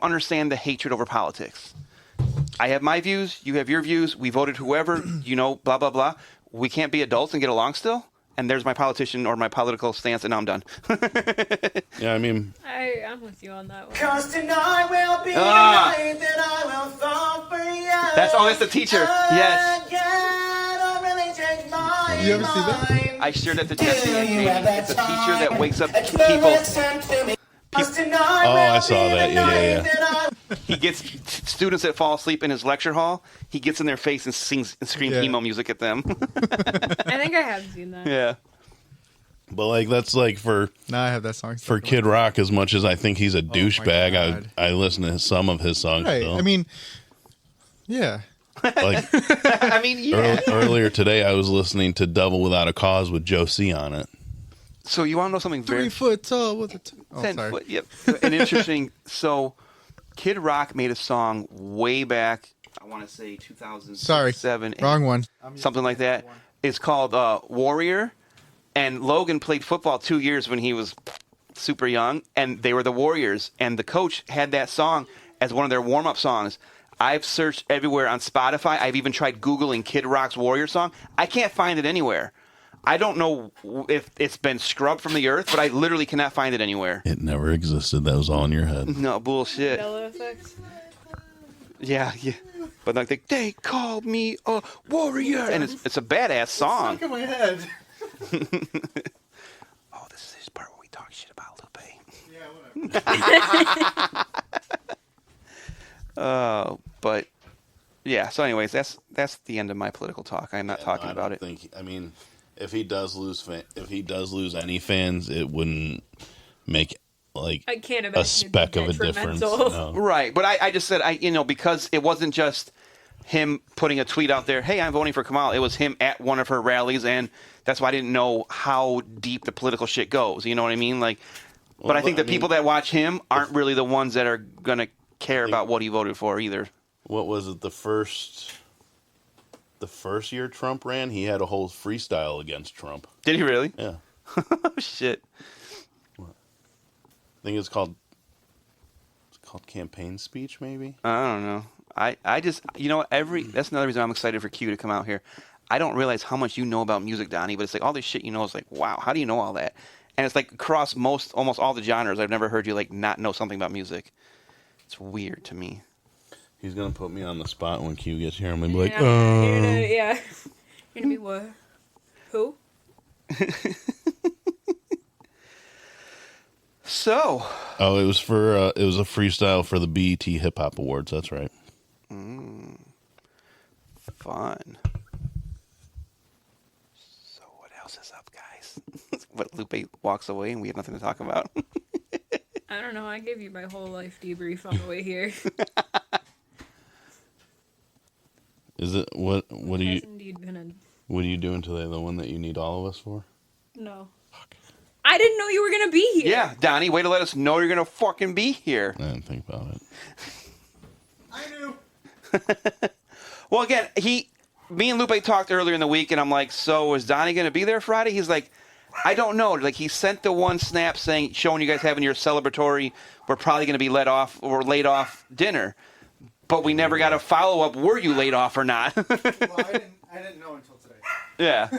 understand the hatred over politics. I have my views. You have your views. We voted whoever. Blah blah blah. we can't be adults and get along still? And there's my politician or my political stance, and now I'm done. Yeah, I mean, I'm with you on that one. Cause tonight will be the Ah. night that I will fall for you. That's the teacher. Yes. Yeah, don't really change my You ever see that? mind. I shared that to Jesse and Do you Jamie. have that It's a teacher that wakes up time to people. listen to me? 'Cause tonight Oh, will I saw be the that. Yeah, yeah, night yeah. that I- He gets students that fall asleep in his lecture hall. He gets in their face and sings and screams Yeah. emo music at them. I think I have seen that. Yeah. but like that's like for Now I have that song. for Kid Rock. As much as I think he's a douchebag, God. I listen to some of his songs. Right. Still. I mean, yeah. like I mean, yeah. earlier today, I was listening to "Devil Without a Cause" with Joe C on it. So you want to know something 3 very foot tall with a 10 sorry. foot. Yep. An interesting. So, Kid Rock made a song way back. I want to say 2007. Sorry. Wrong one. Something like that. It's called Warrior. And Logan played football 2 years when he was super young, and they were the Warriors. And the coach had that song as one of their warm-up songs. I've searched everywhere on Spotify. I've even tried Googling Kid Rock's Warrior song. I can't find it anywhere. I don't know if it's been scrubbed from the earth, but I literally cannot find it anywhere. It never existed. That was all in your head. No, bullshit. Mandela effect. Yeah, yeah. But like they called me a warrior, and it's a badass song. in my head. Oh, this is the part where we talk shit about Lupe. Yeah, whatever. But yeah. So, anyways, that's the end of my political talk. I'm not talking I about don't it. think. I mean, if he does lose any fans, it wouldn't make like I can't imagine a speck of a difference. No. Right. But I just said because it wasn't just him putting a tweet out there, hey, I'm voting for Kamala. It was him at one of her rallies, and that's why I didn't know how deep the political shit goes. You know what I mean? Like, but I think the people that watch him aren't really the ones that are gonna care about what he voted for either. What was it? The first year Trump ran, he had a whole freestyle against Trump. Did he really? Yeah, Oh shit. I think it's called campaign speech, maybe. I don't know. I just that's another reason I'm excited for Q to come out here. I don't realize how much you know about music, Donnie, but it's like all this shit you know is like, wow, how do you know all that? And it's like across almost all the genres. I've never heard you like not know something about music. It's weird to me. He's gonna put me on the spot when Q gets here. I'm gonna be like, You're gonna be what? Who? So, oh, it was a freestyle for the BET Hip Hop Awards. That's right. fun. So what else is up, guys? But Lupe walks away and we have nothing to talk about. I don't know. I gave you my whole life debrief on the way here. Is it what are Has you indeed been a what are you doing today? The one that you need all of us for? no. I didn't know you were gonna be here. Yeah, Donnie, way to let us know you're gonna fucking be here. I didn't think about it. I knew. Well, again, me and Lupe talked earlier in the week, and I'm like, so is Donnie gonna be there Friday? He's like, I don't know. Like, he sent the one snap showing you guys having your celebratory, we're probably gonna be laid off dinner, but we never got a follow up. Were you laid off or not? Well, I didn't know until today. Yeah.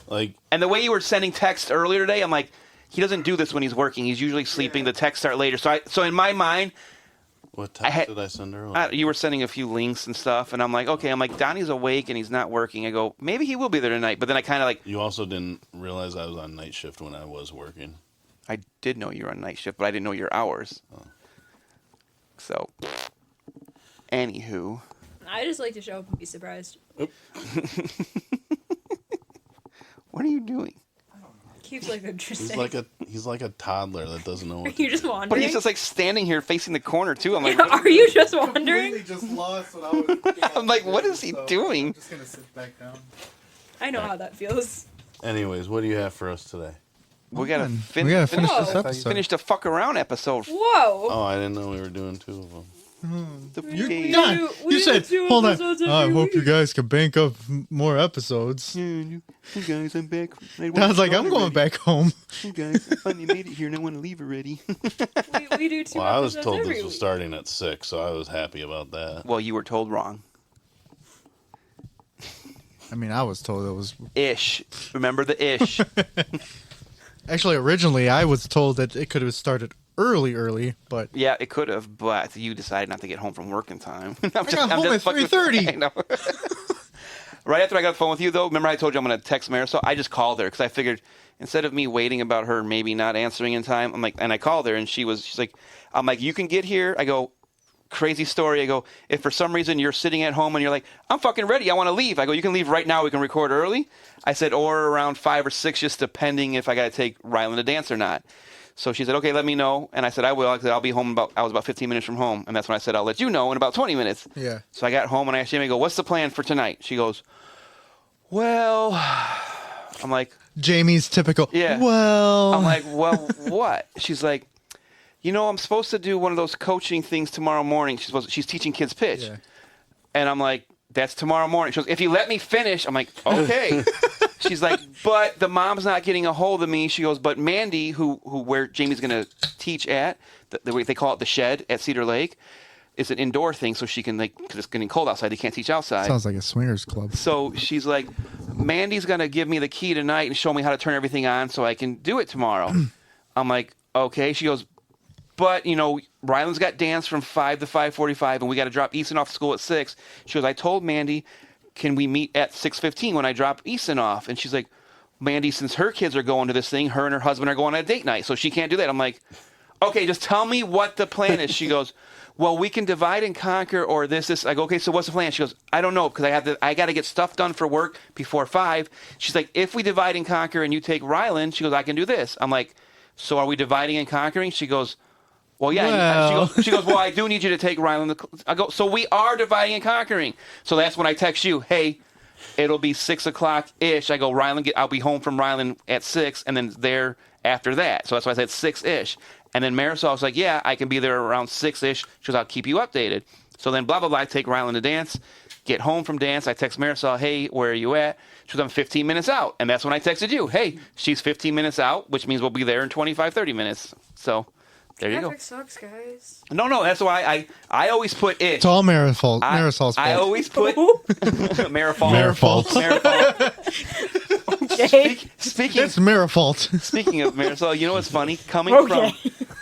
Like, And the way you were sending text earlier today, I'm like, he doesn't do this when he's working. He's usually sleeping. The texts start later. So in my mind, what text did I send earlier? you were sending a few links and stuff, and I'm like, okay. I'm like, Donnie's awake and he's not working. I go, maybe he will be there tonight. But then I kind of like, You also didn't realize I was on night shift when I was working. I did know you were on night shift, but I didn't know your hours. So, anywho, I just like to show up and be surprised. what are you doing? Keeps like interesting. He's like a toddler that doesn't know Are what you to just do. wandering? But he's just like standing here facing the corner too. I'm like, Are you just wandering? Completely just lost what I was. I'm like, what is he doing? I'm just gonna sit back down. I know how that feels. Anyways, what do you have for us today? We gotta, We gotta finish Whoa. this episode. finish the fuck around episode. Whoa. Oh, I didn't know we were doing two of them. The You, game. God, we you said, do hold on. episodes I every hope you week." guys can bank up more episodes. Yeah, you guys, I'm back. I was like, I'm going back home. You guys, I finally made it here and I want to leave already. We do two Well, I was episodes told every this was week. starting at 6, so I was happy about that. Well, you were told wrong. I mean, I was told it was. Ish. Remember the ish. Actually, originally, I was told that it could have started early, but Yeah, it could have, but you decided not to get home from work in time. I got home at fucking- 3:30. I know. Right after I got the phone with you, though, remember I told you I'm going to text Marisol? I just called her because I figured instead of me waiting about her maybe not answering in time, I'm like, and I called her and she's like, I'm like, you can get here. I go, crazy story. I go, if for some reason you're sitting at home and you're like, I'm fucking ready, I want to leave. I go, you can leave right now. We can record early. I said, or around 5 or 6, just depending if I got to take Rylan to dance or not. So she said, okay, let me know. And I said, I will. I said, I'll be home I was about 15 minutes from home. And that's when I said, I'll let you know in about 20 minutes. Yeah. So I got home and I asked Jamie, I go, what's the plan for tonight? She goes, well, I'm like, Jamie's typical. Yeah. Well, I'm like, well, what? She's like, I'm supposed to do one of those coaching things tomorrow morning. She's teaching kids pitch. Yeah. And I'm like, that's tomorrow morning. She goes, if you let me finish, I'm like, okay. She's like, but the mom's not getting a hold of me. She goes, but Mandy, where Jamie's going to teach at, they call it the shed at Cedar Lake, is an indoor thing so she can, because it's getting cold outside, they can't teach outside. sounds like a swingers club. So she's like, Mandy's going to give me the key tonight and show me how to turn everything on so I can do it tomorrow. I'm like, okay. She goes, but, Rylan's got dance from 5 to 5:45, and we got to drop Easton off school at 6. She goes, I told Mandy, can we meet at 6:15 when I drop Easton off? And she's like, Mandy, since her kids are going to this thing, her and her husband are going on a date night, so she can't do that. I'm like, okay, just tell me what the plan is. She goes, well, we can divide and conquer or this. I go, okay, so what's the plan? She goes, I don't know, because I got to get stuff done for work before 5. She's like, if we divide and conquer and you take Rylan, she goes, I can do this. I'm like, so are we dividing and conquering? She goes, well, yeah. Well. She goes, well, I do need you to take Rylan. I go, so we are dividing and conquering. So that's when I text you, hey, it'll be 6 o'clock-ish. I go, Rylan, I'll be home from Rylan at 6, and then there after that. So that's why I said 6-ish. And then Marisol was like, yeah, I can be there around 6-ish. She goes, I'll keep you updated. So then blah, blah, blah, I take Rylan to dance, get home from dance. I text Marisol, hey, where are you at? She goes, I'm 15 minutes out. And that's when I texted you, hey, she's 15 minutes out, which means we'll be there in 25, 30 minutes. So there you go. Traffic sucks, guys. No, that's why I always put it. It's all Marisol's fault. I always put Marisol. Okay. Speaking It's Marifault. Speaking of Marisol, you know what's funny? Okay.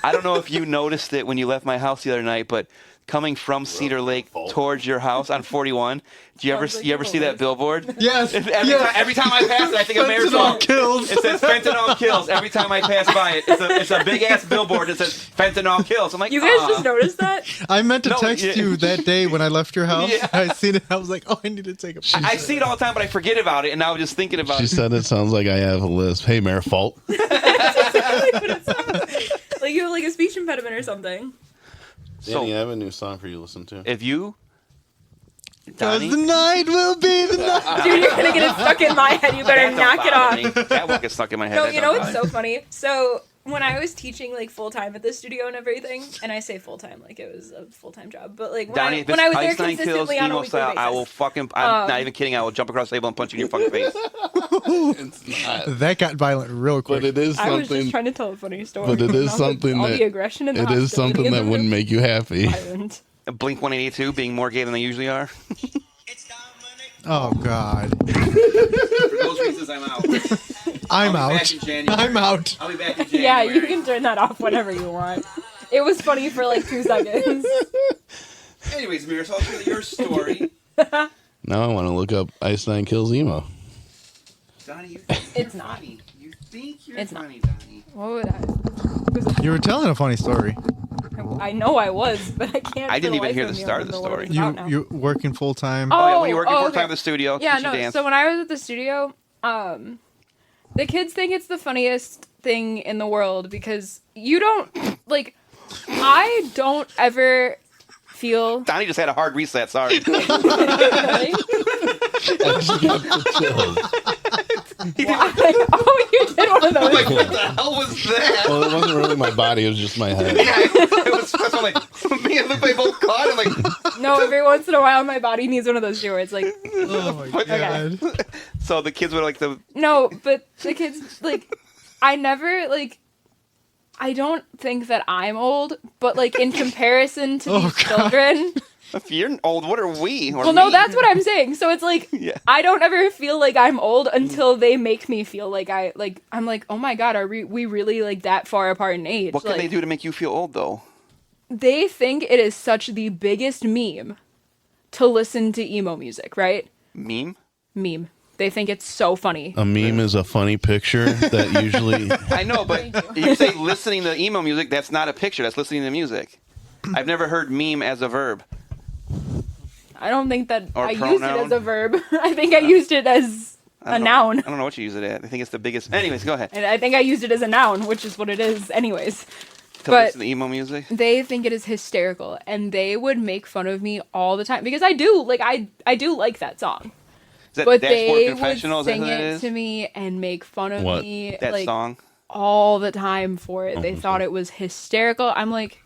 I don't know if you noticed it when you left my house the other night, but coming from Cedar Lake towards your house on 41, do you Sounds like ever see that billboard? Yes. Every time I pass it, I think of Fentanyl Marisol. kills. It says fentanyl kills every time I pass by it. It's a big ass billboard that says fentanyl kills. I'm like, You guys "Aw." just noticed that? I meant to No, text yeah. you that day when I left your house. Yeah. I seen it. I was like, oh, I need to take a picture. I see it all the time, but I forget about it, and now I'm just thinking about She it. said it sounds like I have a lisp. Hey, Mayor Fault. Like you have like a speech impediment or something. Danny, I have a new song for you to listen to. If you, Because Donnie, the night will be the night. Dude, you're gonna get it stuck in my head. You better that don't knock it bother off. me. That won't get stuck in my head. No, That you don't know what's bother so funny? So when I was teaching like full time at the studio and everything, and I say full time like it was a full time job, but like when, Donnie, I, when I was there Einstein kills consistently on a emo weekly style. basis, I will fucking. I'm not even kidding. I will jump across the table and punch you in your fucking face. It's not. That got violent real quick. But it is I was just something. trying to tell a funny story. But it is All something all that- the aggression in the It is hostility something in the that wouldn't room. make you happy. Violent. Blink 182 being more gay than they usually are. Oh God. For those reasons, I'm out. I'm I'll be out. back in January. I'm out. I'll be back in January. Yeah, you can turn that off whenever you want. It was funny for like 2 seconds. Anyways, Marisol, tell your story. Now I want to look up Einstein kills emo. Donnie, you It's not. funny. You think you're It's not. funny, Donnie. What would I? You were telling a funny story. I know I was, but I can't. I for didn't even life hear of the me start of the remember what it story. was about now. You working full time. Oh, Oh, yeah, when you were working full okay. time at the studio, Yeah, teaching no. dance. So when I was at the studio, the kids think it's the funniest thing in the world because you don't like. I don't ever feel. Donnie just had a hard reset. Sorry. Really? Chills. Oh, you did one of those. Like, what the hell was that? Well, it wasn't really my body; it was just my head. Yeah, it was. That's what, like me and Lupe both caught it. Like, No, every once in a while, my body needs one of those too, where it's like, Oh my What? God. so the kids were like the. no, but the kids, like, I never, like, I don't think that I'm old, but, like, in comparison to Oh, these God. children, If you're old, what are we? Or Well, no, me? that's what I'm saying. So it's like Yeah. I don't ever feel like I'm old until they make me feel like I'm like, oh my god, are we really like that far apart in age? What can Like, they do to make you feel old, though? They think it is such the biggest meme to listen to emo music, right? Meme? Meme. They think it's so funny. A meme is a funny picture that usually. I know, but you say listening to emo music, that's not a picture. That's listening to music. I've never heard meme as a verb. I don't think that Or I used it pronoun. as a verb. I think I used it as I a don't know. noun. I don't know what you use it at. I think it's the biggest. Anyways, go ahead. And I think I used it as a noun, which is what it is anyways. To But- listen to emo music. They think it is hysterical and they would make fun of me all the time because I do like that song. Is that But Dashboard they Confessional? would Is that sing what it it is? to me and make fun of What? me That like song? all the time for it. They Oh, thought okay. it was hysterical. I'm like,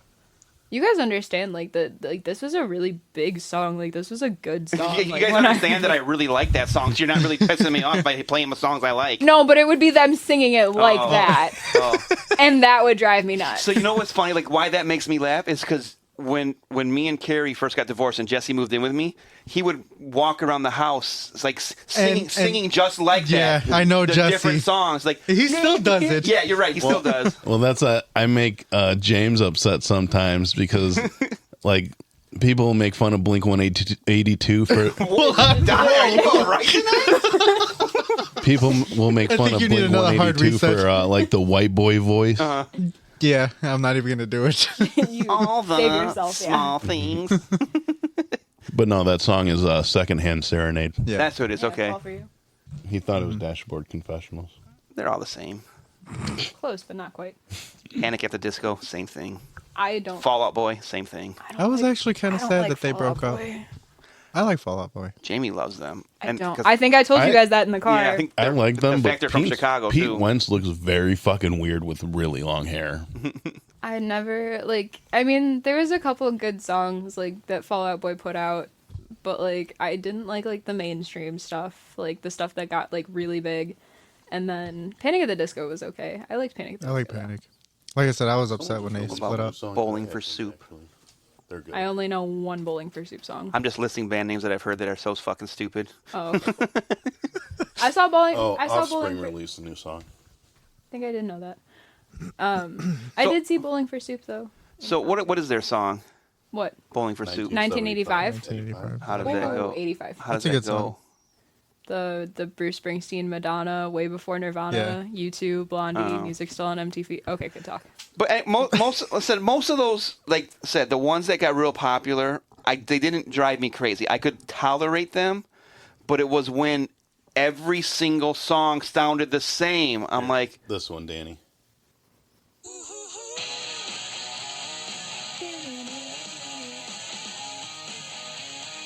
you guys understand? Like this was a really big song. Like this was a good song. You Like, guys when understand that I really like that song, so you're not really pissing me off by playing the songs I like. No, but it would be them singing it like Oh. that, Oh. and that would drive me nuts. So you know what's funny? Like why that makes me laugh is because when me and Carrie first got divorced and Jesse moved in with me, he would walk around the house like singing just like Yeah, that. I know the Jesse. different songs. Like He still does it. Yeah, you're right. He still does. Well, I make James upset sometimes because, like, people make fun of Blink 182 for. Are you all right tonight? People will make fun think of you need Blink another hard 182 for reset. like the white boy voice. Yeah, I'm not even gonna do it. You All the save yourself, yeah. small things. But no, that song is Secondhand Serenade. Yeah, That's what it is. Yeah, Okay, all for you. He thought it was Dashboard Confessionals. they're all the same. Close, but not quite. Panic at the Disco, same thing. I don't. Fall Out Boy, same thing. don't I was like- actually kind I of don't sad like that they Fall broke Out up. Boy. I like Fall Out Boy. Jamie loves them. I don't. 'cause- I think I told you I- guys that in the car. Yeah, I think I like them, In but fact, they're from Pete- Chicago Pete too. Wentz looks very fucking weird with really long hair. I never like. I mean, there was a couple of good songs like that Fall Out Boy put out, but like I didn't like the mainstream stuff, like the stuff that got like really big. And then Panic at the Disco was okay. I liked Panic at the I like Disco. Panic. Like I said, I was upset when they about split up. Bowling for Soup. They're good. I only know one Bowling for Soup song. I'm just listing band names that I've heard that are so fucking stupid. Oh. I saw Bowling. Oh, I saw Bowling. Offspring For, released a new song. I think I didn't know that. I So- did see Bowling for Soup though. So what is their song? What? Bowling for Soup. 1985? 1985. How does that go? 85. How does That's a that good go? song. The Bruce Springsteen, Madonna, way before Nirvana, U2, Blondie, Oh. music still on MTV. Okay, good talk. But most of those, like I said, the ones that got real popular, they didn't drive me crazy. I could tolerate them, but it was when every single song sounded the same. I'm like, This one, Danny.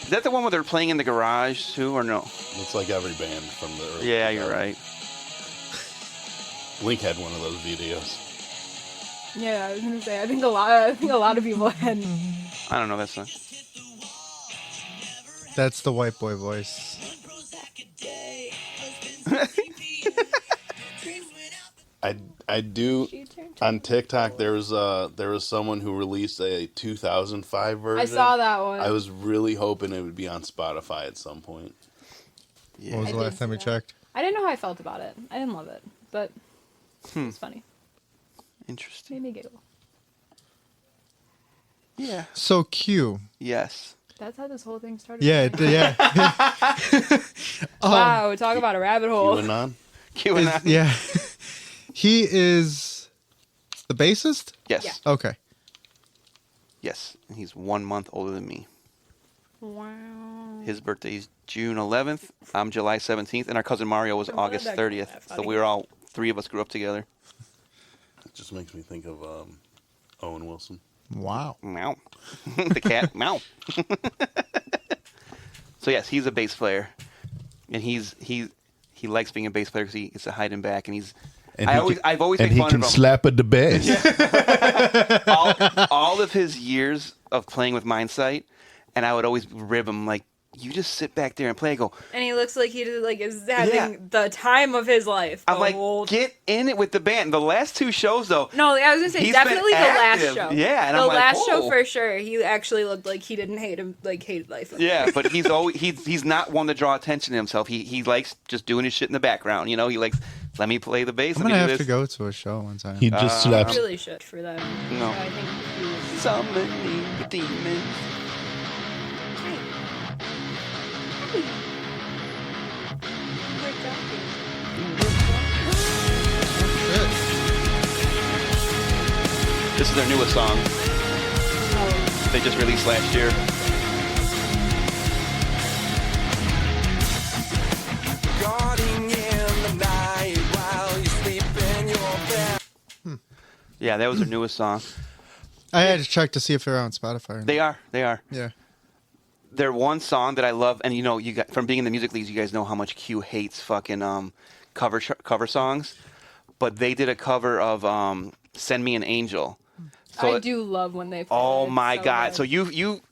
is that the one where they're playing in the garage too, or no? Looks like every band from the early. Yeah, you're 2000s. right. Link had one of those videos. Yeah, I was gonna say I think a lot of people had. I don't know that song. That's the white boy voice. I do on TikTok. There was someone who released a 2005 version. I saw that one. I was really hoping it would be on Spotify at some point. Yeah. What was I the did last time see we that. checked? I didn't know how I felt about it. I didn't love it, but it's funny. Interesting. Made me giggle. Yeah. So Q. Yes. That's how this whole thing started. Yeah, yeah, Wow, talk about a rabbit hole. QAnon. QAnon. yeah. He is the bassist. Yes. Yeah. Okay. Yes. And he's 1 month older than me. Wow. His birthday is June 11th. I'm July 17th, and our cousin Mario was I'm glad August that got 30th. that So funny. we were all three of us grew up together. It just makes me think of Owen Wilson. Wow. Meow. The cat. Meow. So yes, he's a bass player, and he likes being a bass player because he gets to hide him back, and he's. I've always and made he fun can of him. slap at the bass. all of his years of playing with Mindsight, and I would always rib him like, you just sit back there and play. I go, And he looks like he is having the time of his life. I'm like, get in it with the band. The last 2 shows, though. No, I was gonna say he's definitely the been last active. show. Yeah, and the I'm like, last show whoa. for sure. He actually looked like he didn't hated life. Yeah, but he's always he's not one to draw attention to himself. He likes just doing his shit in the background. You know, he likes let me play the bass. I'm let me gonna do have this. to go to a show one time. He just I slaps. really should for that. No. So I think he was. Summoning the demons. This is their newest song. They just released last year. Guarding in the night while you sleep in your bed. Yeah, that was their newest song. I had to check to see if they're on Spotify. Or not. They are. Yeah. Their one song that I love, and you know, you got from being in the music leagues, you guys know how much Q hates fucking cover songs, but they did a cover of "Send Me an Angel." So I do love when they play oh it. It's my so god! good. So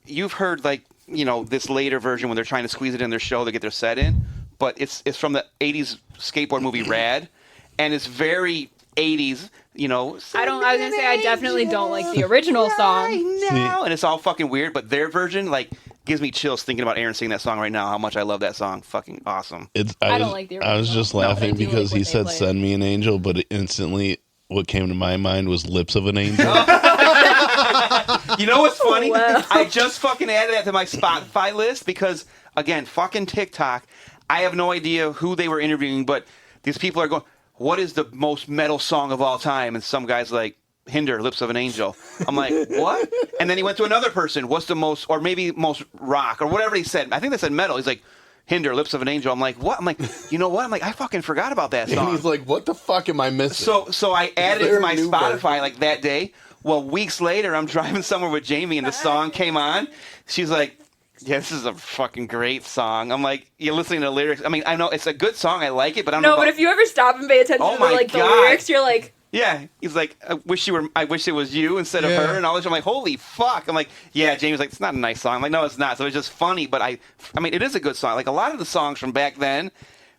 you've heard like this later version when they're trying to squeeze it in their show to get their set in, but it's from the '80s skateboard movie Rad, and it's very '80s. I was gonna say I definitely don't like the original song. And it's all fucking weird, but their version like gives me chills thinking about Aaron singing that song right now. How much I love that song! Fucking awesome. I don't like the I was original. just No, laughing I do because like he when they said play it. "Send me an angel," but instantly what came to my mind was "Lips of an Angel." You know what's funny? Wow. I just fucking added that to my Spotify list because, again, fucking TikTok. I have no idea who they were interviewing, but these people are going, what is the most metal song of all time? And some guy's like, Hinder, Lips of an Angel. I'm like, what? And then he went to another person, what's the most, or maybe most rock, or whatever he said. I think they said metal. He's like, Hinder, Lips of an Angel. I'm like, what? I'm like, you know what? I'm like, I fucking forgot about that And song. he's like, "What the fuck am I missing?" So I added it to They're my new Spotify like that day. Well, weeks later, I'm driving somewhere with Jamie, and the song came on. She's like, "Yeah, this is a fucking great song." I'm like, "You're listening to the lyrics." I mean, I know it's a good song. I like it, but I don't know. No, but if you ever stop and pay attention Oh to my the God. lyrics, you're like, yeah, he's like, "I wish it was you instead of Yeah. her," and all this. I'm like, "Holy fuck!" I'm like, "Yeah." Jamie's like, "It's not a nice song." I'm like, "No, it's not." So it's just funny, but I mean, it is a good song. Like a lot of the songs from back then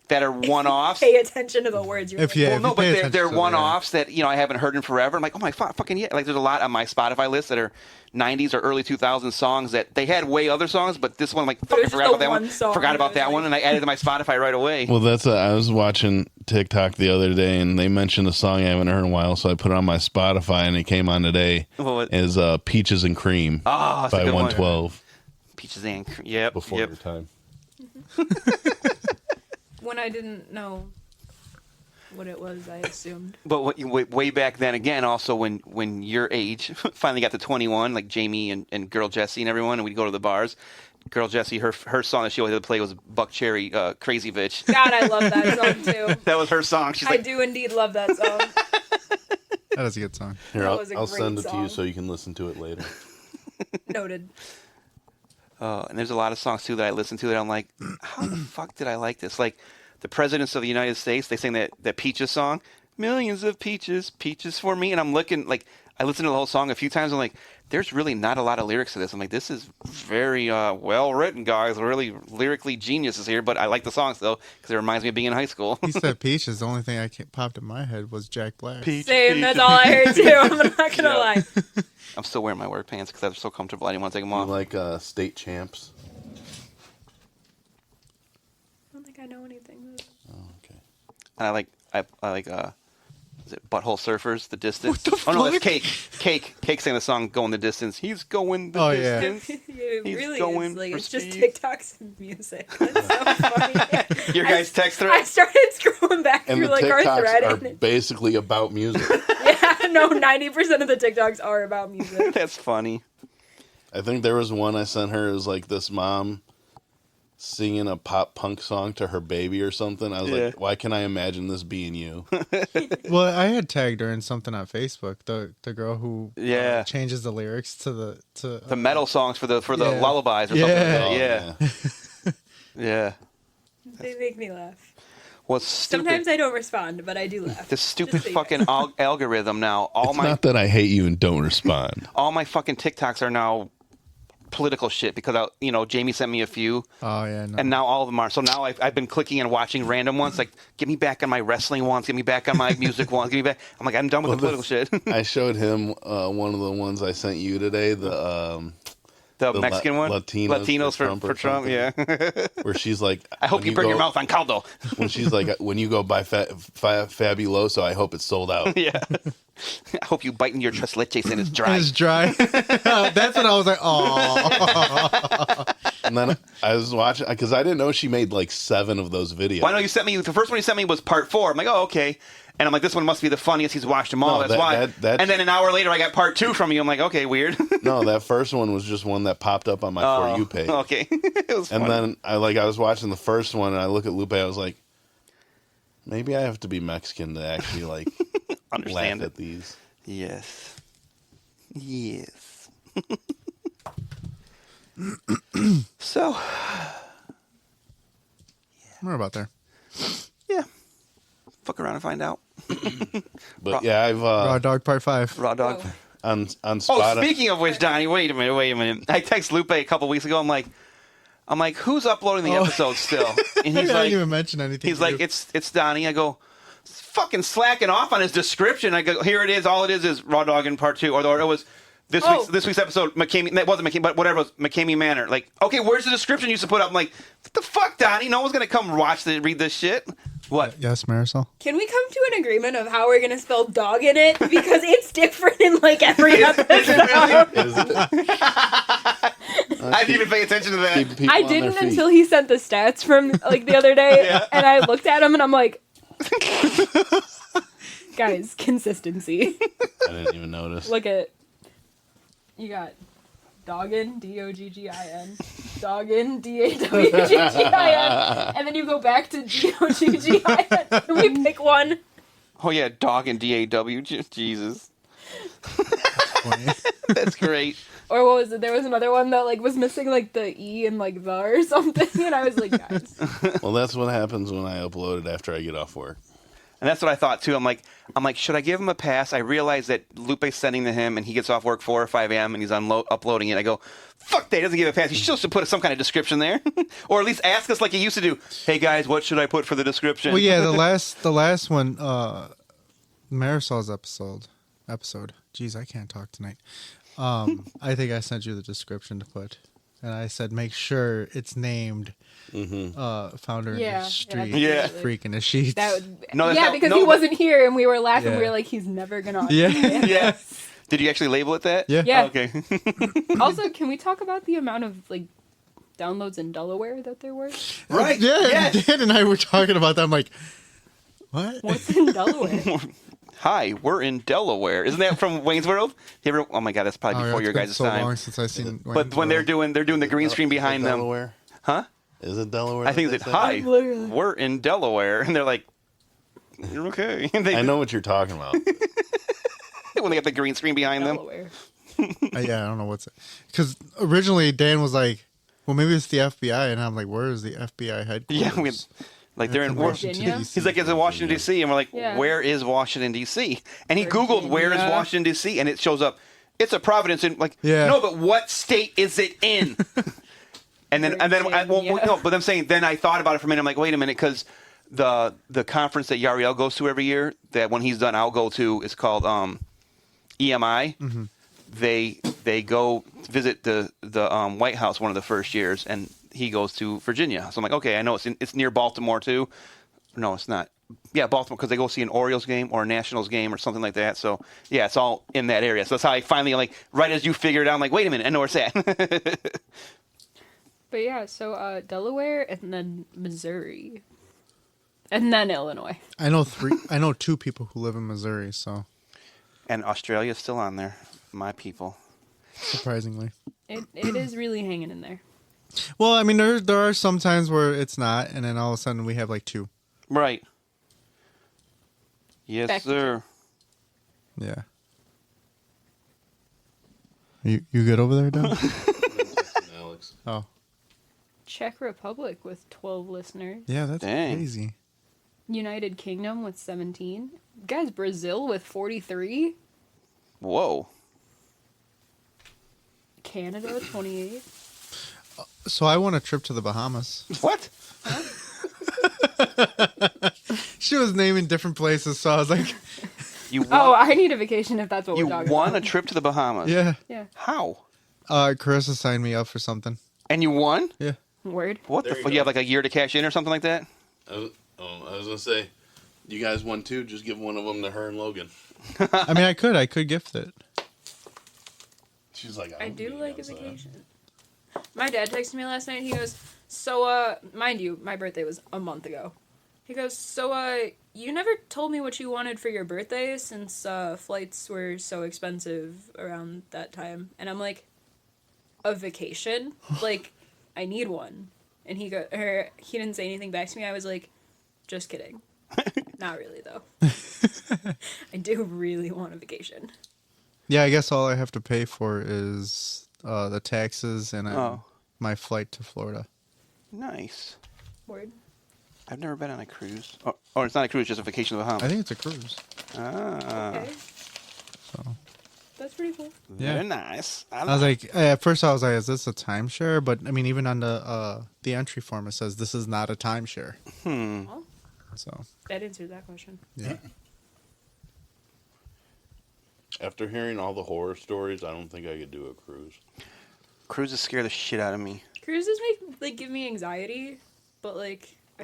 that are one-offs. pay attention to the words. You're If like, you- Well, no, pay but attention they're to it, one-offs that I haven't heard in forever. I'm like, oh my fucking yeah! Like there's a lot on my Spotify list that are '90s or early 2000s songs that they had way other songs, but this one I'm like fucking just forgot the about that one one. song Forgot that about was that like- one, and I added to my Spotify right away. Well, I was watching TikTok the other day, and they mentioned a song I haven't heard in a while, so I put it on my Spotify, and it came on today. Well, it- Is "Peaches and Cream" Oh, that's a by good one. 112. Peaches and yep, Before yep. your time. when I didn't know what it was, I assumed. But way back then, again, also when your age finally got to 21, like Jamie and Girl Jessie and everyone, and we'd go to the bars. Girl Jessie, her song that she always had to play was Buck Cherry, Crazy Bitch. God, I love that song too. That was her song. She's I like, do indeed love that song. That is a good song. Here, That I'll, was a I'll great send it to song. you so you can listen to it later. Noted. and there's a lot of songs too that I listen to that I'm like, how the fuck did I like this? Like the presidents of the United States, they sing that Peaches song, millions of peaches, peaches for me, and I'm looking like I listened to the whole song a few times. I'm like, there's really not a lot of lyrics to this. I'm like, this is very well written, guys. Really lyrically geniuses here, but I like the song still because it reminds me of being in high school. He said Peaches. The only thing popped in my head was Jack Black. Same, that's all I heard too. I'm not gonna Yeah. lie. I'm still wearing my work pants because they're so comfortable. I didn't want to take them You off. like State Champs? I don't think I know anything. Oh, okay. And I like is it Butthole Surfers, The Distance? What the Oh no, that's fuck? Cake sang the song "Going the Distance." He's going the Oh, yeah. distance. It He's really going is like for it's just speed. TikToks and music. That's so funny. Your guys' text I thread. started scrolling back And through the like our TikToks thread, are and it, basically about music. yeah, no, 90% of the TikToks are about music. That's funny. I think there was one I sent her. It was like this mom singing a pop punk song to her baby or something. I was Yeah. like, why can I imagine this being you? Well, I had tagged her in something on Facebook. The girl who Yeah. changes the lyrics to The metal songs for the Yeah. lullabies or Yeah. something. Oh, Yeah. Yeah. They make me laugh. Well, it's stupid. Sometimes I don't respond, but I do laugh. the stupid Just so you fucking algorithm now. It's not that I hate you and don't respond. All my fucking TikToks are now political shit because Jamie sent me a few, Oh yeah, no. and now all of them are. So now I've been clicking and watching random ones. Like, get me back on my wrestling ones. Get me back on my music ones. Get me back. I'm like, I'm done with the political shit. I showed him one of the ones I sent you today. The Mexican one, Latinos for Trump. Yeah. Where she's like, I hope you burn your mouth on caldo. When she's like, when you go buy Fabuloso, I hope it's sold out. Yeah. I hope you bite in your tres leches and it's dry. It's dry. That's what I was like. Oh. And then I was watching because I didn't know she made like 7 of those videos. Well, I know you sent me the first one you sent me was part 4. I'm like, oh, okay. And I'm like, this one must be the funniest. He's watched them all. No, That's why. that's- And then an hour later, I got part 2 from you. I'm like, okay, weird. No, that first one was just one that popped up on my For You page. Okay. It was And funny. then I was watching the first one, and I look at Lupe. I was like, maybe I have to be Mexican to actually like Understand laugh it. at these. Yes. Yes. So, We're about there. yeah. Fuck around and find out. But yeah, I've Raw Dog Part 5. Raw dog. on Oh, Spotify. speaking of which, Donnie, wait a minute. I text Lupe a couple weeks ago. I'm like, who's uploading the episodes still? And I he's didn't like, even mention anything. he's to like, you. it's Donnie. I go, fucking slacking off on his description. I go, here it is. All it is Raw Doggin Part 2, or it was this week's episode. McCamey, that wasn't McCamey, but whatever it was, McCamey Manor. Like, okay, where's the description you used to put up? I'm like, what the fuck, Donnie? No one's gonna come read this shit. What? Yes, Marisol. Can we come to an agreement of how we're gonna spell dog in it? Because it's different in like every episode. Is it? I didn't even pay attention to that. Keep people I on their didn't feet. until he sent the stats from like the other day, and I looked at him and I'm like, guys, consistency. I didn't even notice. Look at you got Dawgin, Doggin, Dawgin, Dawgin, and then you go back to Doggin. Can we pick one? Oh yeah, Dog and DAW. Jesus, that's great. Or what was it? There was another one that like was missing like the E and like the or something, and I was like, guys. Well, that's what happens when I upload it after I get off work. And that's what I thought too. I'm like, should I give him a pass? I realize that Lupe's sending to him, and he gets off work 4 or 5 a.m. and he's uploading it. I go, fuck that! He doesn't give a pass. He still should put some kind of description there, or at least ask us like he used to do. Hey guys, what should I put for the description? Well, yeah, the last one, Marisol's episode. Jeez, I can't talk tonight. I think I sent you the description to put, and I said make sure it's named Founder in Yeah, the Street. Yeah. Freaking a sheet. That would, No, that's yeah, not- because no, he but- wasn't here, and we were laughing. Yeah. We were like, he's never gonna. Yeah. understand Yeah. this. Did you actually label it that? Yeah. Yeah. Okay. Also, can we talk about the amount of like downloads in Delaware that there were? Right. Yeah, Yes. Dan and I were talking about that. I'm like, what? What's in Delaware? Hi, we're in Delaware. Isn't that from Wayne's World? You ever, oh my god, that's probably before it's your been guys' so time. long since I've seen. But Wayne's when they're World. doing the green screen behind them, Delaware? huh? Is it Delaware? I think that it's they hi, said? Literally. we're in Delaware, and they're like, okay. And they, I know what you're talking about. when they got the green screen behind them. Delaware. Yeah, I don't know what's it. Because originally Dan was like, well, maybe it's the FBI, and I'm like, where is the FBI headquarters? Yeah, like they're in Washington, Washington. DC. He's like, it's in Washington D.C., and we're like, Yeah. where is Washington D.C.? And he Googled where is Virginia. Washington D.C., and it shows up. It's a Providence, and like, Yeah. no, but what state is it in? and then Virginia. no, but I'm saying then I thought about it for a minute. I'm like, wait a minute, because the conference that Yariel goes to every year, that when he's done, I'll go to. It's called EMI. Mm-hmm. They go visit the White House one of the first years, and he goes to Virginia. So I'm like, okay, I know it's near Baltimore too. No, it's not. Yeah, Baltimore, because they go see an Orioles game or a Nationals game or something like that. So yeah, it's all in that area. So that's how I finally, like, right as you figured out, I'm like, wait a minute, I know where it's at. But yeah, so Delaware and then Missouri. And then Illinois. I know 2 people who live in Missouri, so And Australia's still on there. My people. surprisingly. It is really hanging in there. Well, I mean, there are some times where it's not, and then all of a sudden we have like 2. Right. Yes, Back- sir. Yeah. You good over there, Don? Alex. Oh, Czech Republic with 12 listeners. yeah, that's Dang. crazy. United Kingdom with 17. Guys, Brazil with 43. Whoa. Canada, 28. So I want a trip to the Bahamas. What? She was naming different places, so I was like, You won, Oh, I need a vacation if that's what you we're talking won about. a trip to the Bahamas? yeah. Yeah. How? Carissa signed me up for something. And you won? Yeah. Word. What There the you fuck? go. You have like a year to cash in or something like that? I was gonna say, you guys won too. Just give one of them to her and Logan. I mean, I could gift it. She's like, I don't do be like a outside. vacation. My dad texted me last night. He goes, so, mind you, my birthday was a month ago. He goes, so, you never told me what you wanted for your birthday since, flights were so expensive around that time. And I'm like, a vacation? Like, I need one. And he didn't say anything back to me. I was like, just kidding. Not really, though. I do really want a vacation. Yeah, I guess all I have to pay for is the taxes and Oh. my flight to Florida. Nice. Word. I've never been on a cruise. Or it's not a cruise, just a vacation to the Bahamas. I think it's a cruise. Ah, Okay. So That's pretty cool. very nice. I was like, at first I was like, is this a timeshare? But I mean, even on the entry form, it says this is not a timeshare. Well, So that answers that question. yeah. After hearing all the horror stories, I don't think I could do a cruise. Cruises scare the shit out of me. Cruises give me anxiety, but I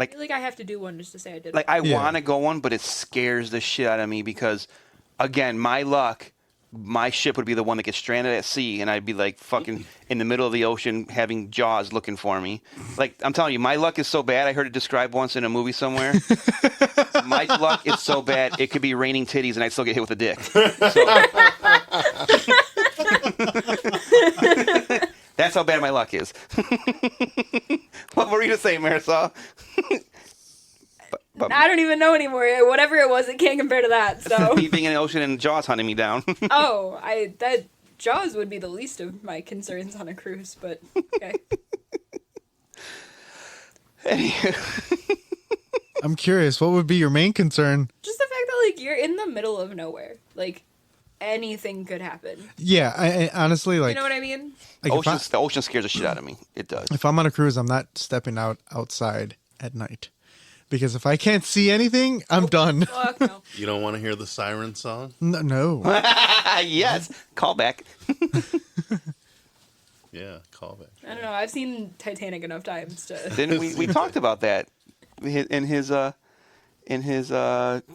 feel like I have to do one just to say I did. Like, one. I Yeah. want to go one, but it scares the shit out of me because, again, my luck, my ship would be the one that gets stranded at sea, and I'd be like fucking in the middle of the ocean having Jaws looking for me. Like, I'm telling you, my luck is so bad. I heard it described once in a movie somewhere. My luck is so bad, it could be raining titties, and I'd still get hit with a dick. So. That's how bad my luck is. What were you to say, Marisol? I don't even know anymore. Whatever it was, it can't compare to that. So, Me being in the ocean and Jaws hunting me down. that Jaws would be the least of my concerns on a cruise, but okay. I'm curious, what would be your main concern? Just the fact that you're in the middle of nowhere, anything could happen. Yeah, I honestly like. You know what I mean? Like The ocean scares the shit out of me. It does. if I'm on a cruise, I'm not stepping outside at night. Because if I can't see anything, I'm done. Fuck no. You don't want to hear the siren song? No. Yes. Call back. Yeah, call back. I don't know. I've seen Titanic enough times to. Then we talked about that in his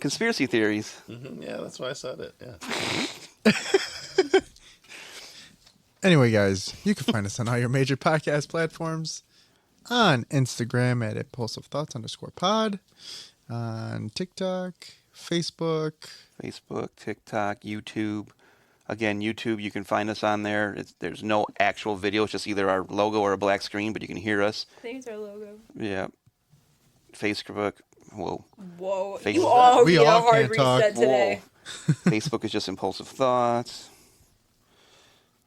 conspiracy theories. Yeah, that's why I said it. Yeah. Anyway, guys, you can find us on all your major podcast platforms. On Instagram at impulsivethoughts_pod. On TikTok, Facebook. Facebook, TikTok, YouTube. Again, YouTube, you can find us on there. There's no actual video. It's just either our logo or a black screen, but you can hear us. I think it's our logo. Yeah. Facebook. Whoa. Whoa. Facebook. You all We need all a hard can't talk. reset today. Whoa. Facebook is just Impulsive Thoughts.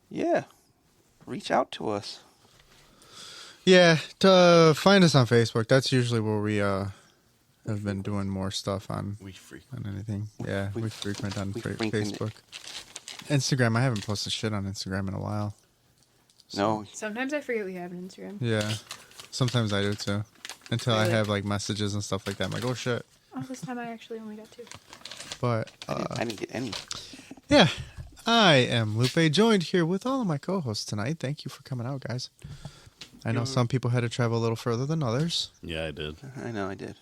Yeah. Reach out to us. Yeah, to find us on Facebook. That's usually where we have been doing more stuff on We freak. anything. Yeah, we frequent on frequent it. Facebook. Instagram, I haven't posted shit on Instagram in a while. No. Sometimes I forget we have an Instagram. Yeah, sometimes I do too. Until I Really? have messages and stuff like that. I'm like, oh shit. Oh, this time I actually only got 2. But I didn't get any. yeah, I am Lupe, joined here with all of my co-hosts tonight. Thank you for coming out, guys. I know some people had to travel a little further than others. Yeah, I did. I know I did.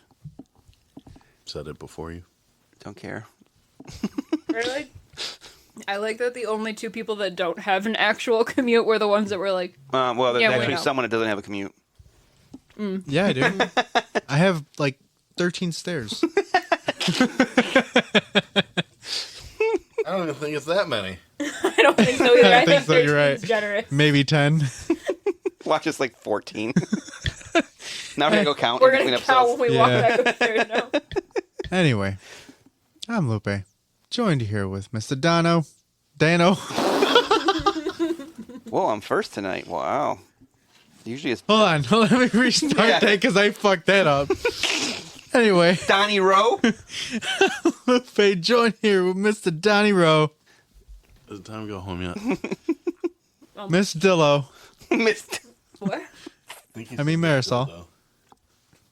Said it before you. Don't care. Really? I like that the only 2 people that don't have an actual commute were the ones that were like, Well, there's Yeah, we actually know. someone that doesn't have a commute. Yeah, I do. I have 13 stairs. I don't even think it's that many. I don't think so either. I think so, you're 13 right. is generous. Maybe 10. Watch us 14. Now we're going to go count. We're in going to between count episodes. when we walk Yeah. back upstairs now. Anyway, I'm Lupe, joined here with Mr. Dano. Whoa, I'm first tonight. Wow. Usually it's Hold on, let me restart Yeah. that because I fucked that up. Anyway, Donnie Rowe. Lupe, joined here with Mr. Donnie Rowe. Is it time to go home yet? Miss Dillo. Missed. What? I mean Marisol.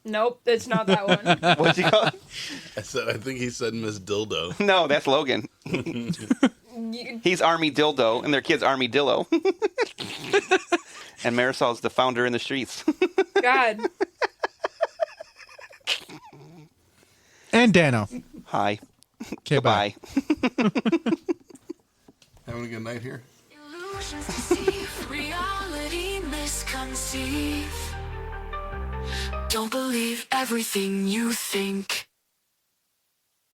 Nope, it's not that one. What'd you call it? I think he said Miss Dildo. No, that's Logan. He's Army Dildo, and their kid's Army Dillo. And Marisol's the founder in the streets. God. And Dano. Hi. Okay, bye. Goodbye. Having a good night here? Illusions deceive, reality misconceive. Don't believe everything you think.